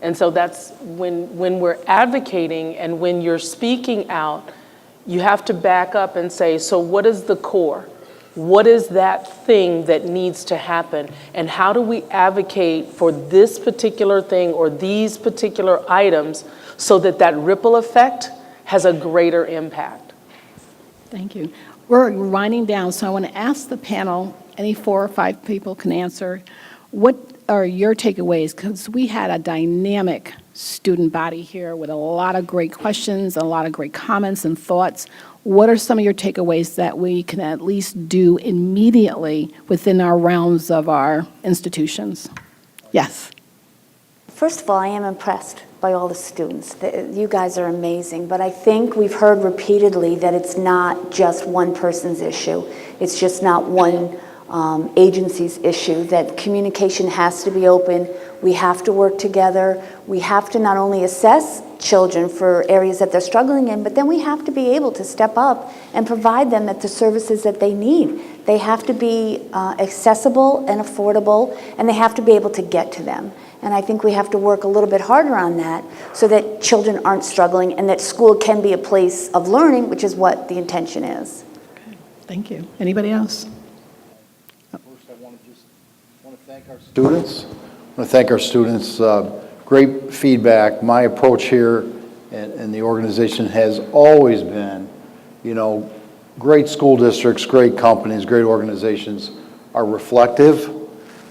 And so that's when we're advocating and when you're speaking out, you have to back up and say, so what is the core? What is that thing that needs to happen? And how do we advocate for this particular thing or these particular items so that that ripple effect has a greater impact? Thank you. We're winding down, so I want to ask the panel, any 4 or 5 people can answer, what are your takeaways? Because we had a dynamic student body here with a lot of great questions, a lot of great comments and thoughts. What are some of your takeaways that we can at least do immediately within our realms of our institutions? Yes. First of all, I am impressed by all the students. You guys are amazing, but I think we've heard repeatedly that it's not just one person's issue. It's just not one agency's issue, that communication has to be open. We have to work together. We have to not only assess children for areas that they're struggling in, but then we have to be able to step up and provide them the services that they need. They have to be accessible and affordable, and they have to be able to get to them. And I think we have to work a little bit harder on that so that children aren't struggling and that school can be a place of learning, which is what the intention is. Okay. Thank you. Anybody else? First, I want to thank our students. I want to thank our students. Great feedback. My approach here and the organization has always been, great school districts, great companies, great organizations are reflective.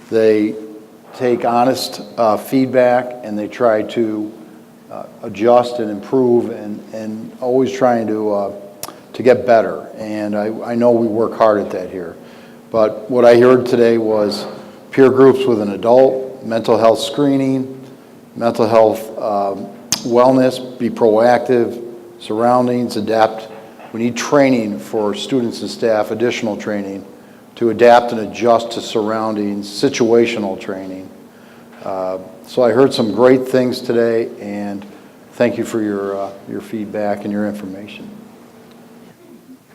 They take honest feedback and they try to adjust and improve and always trying to get better. And I know we work hard at that here. But what I heard today was peer groups with an adult, mental health screening, mental health wellness, be proactive, surroundings, adapt. We need training for students and staff, additional training to adapt and adjust to surroundings, situational training. So I heard some great things today, and thank you for your feedback and your information.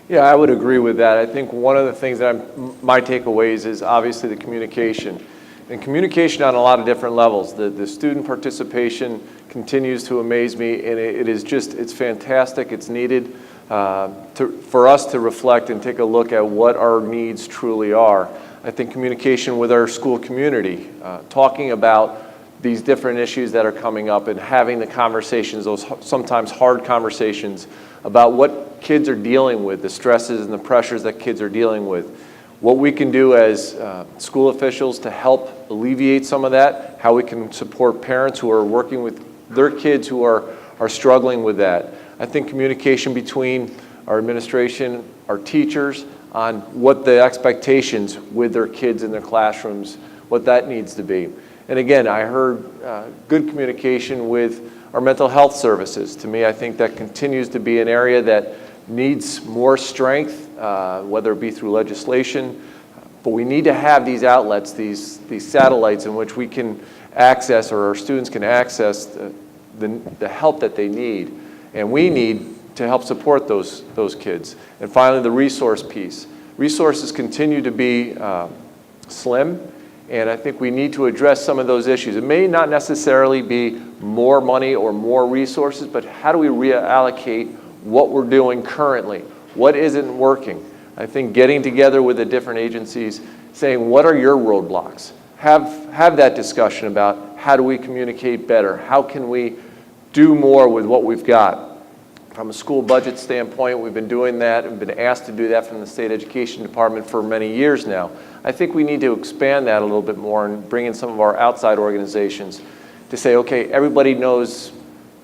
Yeah, I would agree with that. I think one of the things that my takeaways is obviously the communication. And communication on a lot of different levels. The student participation continues to amaze me, and it's fantastic. It's needed for us to reflect and take a look at what our needs truly are. I think communication with our school community, talking about these different issues that are coming up and having the conversations, those sometimes hard conversations about what kids are dealing with, the stresses and the pressures that kids are dealing with. What we can do as school officials to help alleviate some of that, how we can support parents who are working with their kids who are struggling with that. I think communication between our administration, our teachers, on what the expectations with their kids in their classrooms, what that needs to be. And again, I heard good communication with our mental health services. To me, I think that continues to be an area that needs more strength, whether it be through legislation, but we need to have these outlets, these satellites in which we can access, or our students can access the help that they need. And we need to help support those kids. And finally, the resource piece. Resources continue to be slim, and I think we need to address some of those issues. It may not necessarily be more money or more resources, but how do we reallocate what we're doing currently? What isn't working? I think getting together with the different agencies, saying what are your roadblocks? Have that discussion about how do we communicate better? How can we do more with what we've got? From a school budget standpoint, we've been doing that and been asked to do that from the State Education Department for many years now. I think we need to expand that a little bit more and bring in some of our outside organizations to say, okay, everybody knows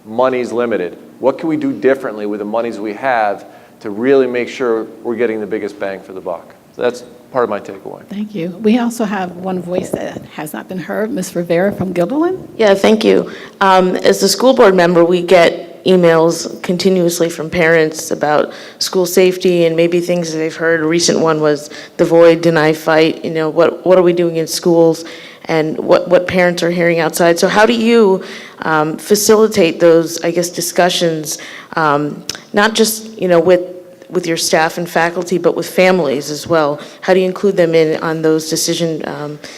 money's limited. What can we do differently with the monies we have to really make sure we're getting the biggest bang for the buck? So that's part of my takeaway. Thank you. We also have one voice that has not been heard, Ms. Rivera from Guilderland. Yeah, thank you. As the school board member, we get emails continuously from parents about school safety and maybe things that they've heard. A recent one was the void, deny, fight. You know, what are we doing in schools, and what parents are hearing outside. So how do you facilitate those, I guess, discussions, not just, you know, with your staff and faculty, but with families as well? How do you include them in on those decisions,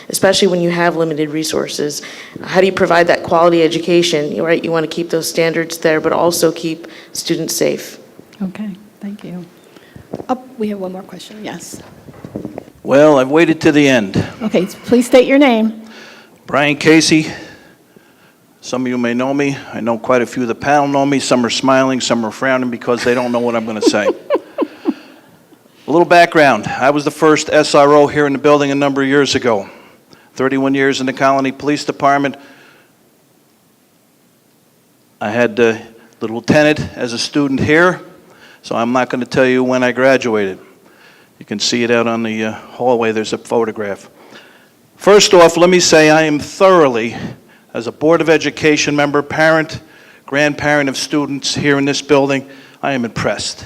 especially when you have limited resources? How do you provide that quality education? Right, you want to keep those standards there, but also keep students safe. Okay, thank you. Oh, we have one more question, yes. Well, I've waited to the end. Okay, please state your name. Brian Casey. Some of you may know me. I know quite a few of the panel know me. Some are smiling, some are frowning because they don't know what I'm going to say. A little background. I was the first SRO here in the building a number of years ago. 31 years in the Colonie Police Department. I had the lieutenant as a student here, so I'm not going to tell you when I graduated. You can see it out on the hallway. There's a photograph. First off, let me say I am thoroughly, as a Board of Education member, parent, grandparent of students here in this building, I am impressed.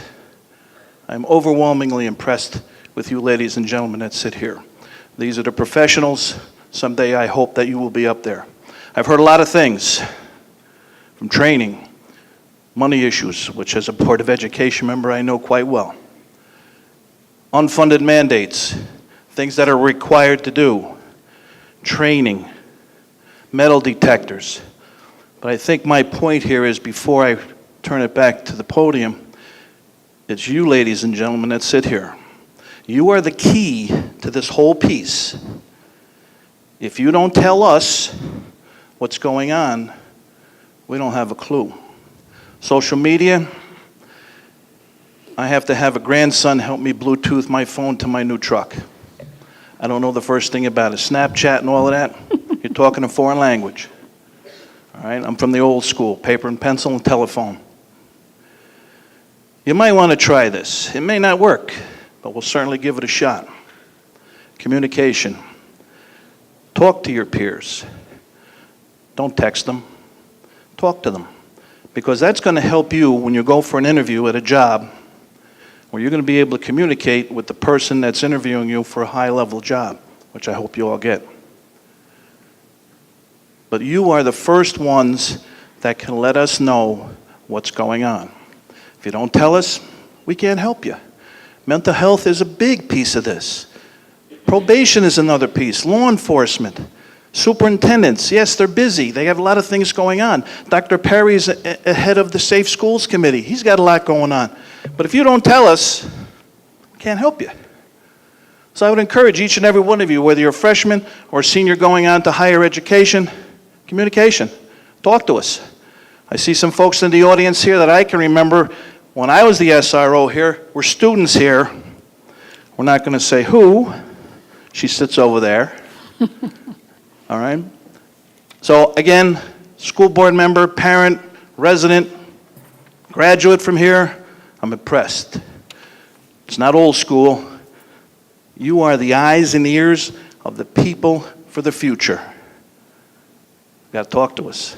I'm overwhelmingly impressed with you ladies and gentlemen that sit here. These are the professionals. Someday I hope that you will be up there. I've heard a lot of things, from training, money issues, which as a Board of Education member I know quite well, unfunded mandates, things that are required to do, training, metal detectors. But I think my point here is, before I turn it back to the podium, it's you ladies and gentlemen that sit here. You are the key to this whole piece. If you don't tell us what's going on, we don't have a clue. Social media, I have to have a grandson help me Bluetooth my phone to my new truck. I don't know the first thing about it. Snapchat and all of that, you're talking a foreign language. All right, I'm from the old school, paper and pencil and telephone. You might want to try this. It may not work, but we'll certainly give it a shot. Communication. Talk to your peers. Don't text them. Talk to them. Because that's going to help you when you go for an interview at a job, where you're going to be able to communicate with the person that's interviewing you for a high-level job, which I hope you all get. but you are the first ones that can let us know what's going on. If you don't tell us, we can't help you. Mental health is a big piece of this. Probation is another piece, law enforcement. Superintendents, yes, they're busy. They have a lot of things going on. Dr. Perry's head of the Safe Schools Committee. He's got a lot going on. But if you don't tell us, we can't help you. So I would encourage each and every one of you, whether you're a freshman or a senior going on to higher education, communication. Talk to us. I see some folks in the audience here that I can remember when I was the SRO here, were students here. We're not going to say who. She sits over there. All right? So again, school board member, parent, resident, graduate from here, I'm impressed. It's not old school. You are the eyes and ears of the people for the future. You got to talk to us.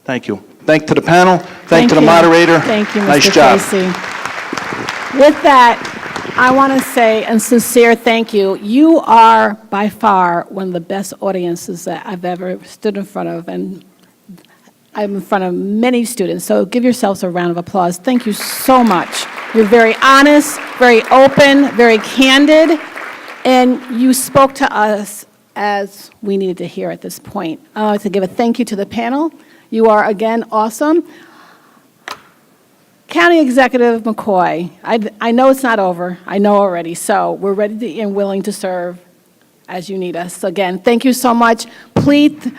Thank you. Thank to the panel. Thank to the moderator. Thank you, Mr. Nice job. Casey. With that, I want to say a sincere thank you. You are by far one of the best audiences that I've ever stood in front of, and I'm in front of many students, so give yourselves a round of applause. Thank you so much. You're very honest, very open, very candid, and you spoke to us as we needed to hear at this point. I'd like to give a thank you to the panel. You are, again, awesome. County Executive McCoy, I know it's not over. I know already. So we're ready to, and willing to serve as you need us. So again, thank you so much. Please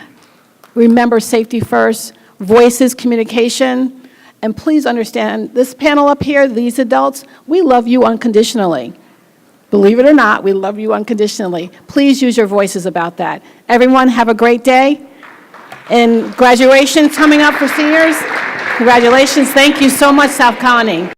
remember safety first, voices, communication, and please understand this panel up here, these adults, we love you unconditionally. Believe it or not, we love you unconditionally. Please use your voices about that. Everyone, have a great day. And graduation's coming up for seniors. Congratulations. Thank you so much, South Colonie.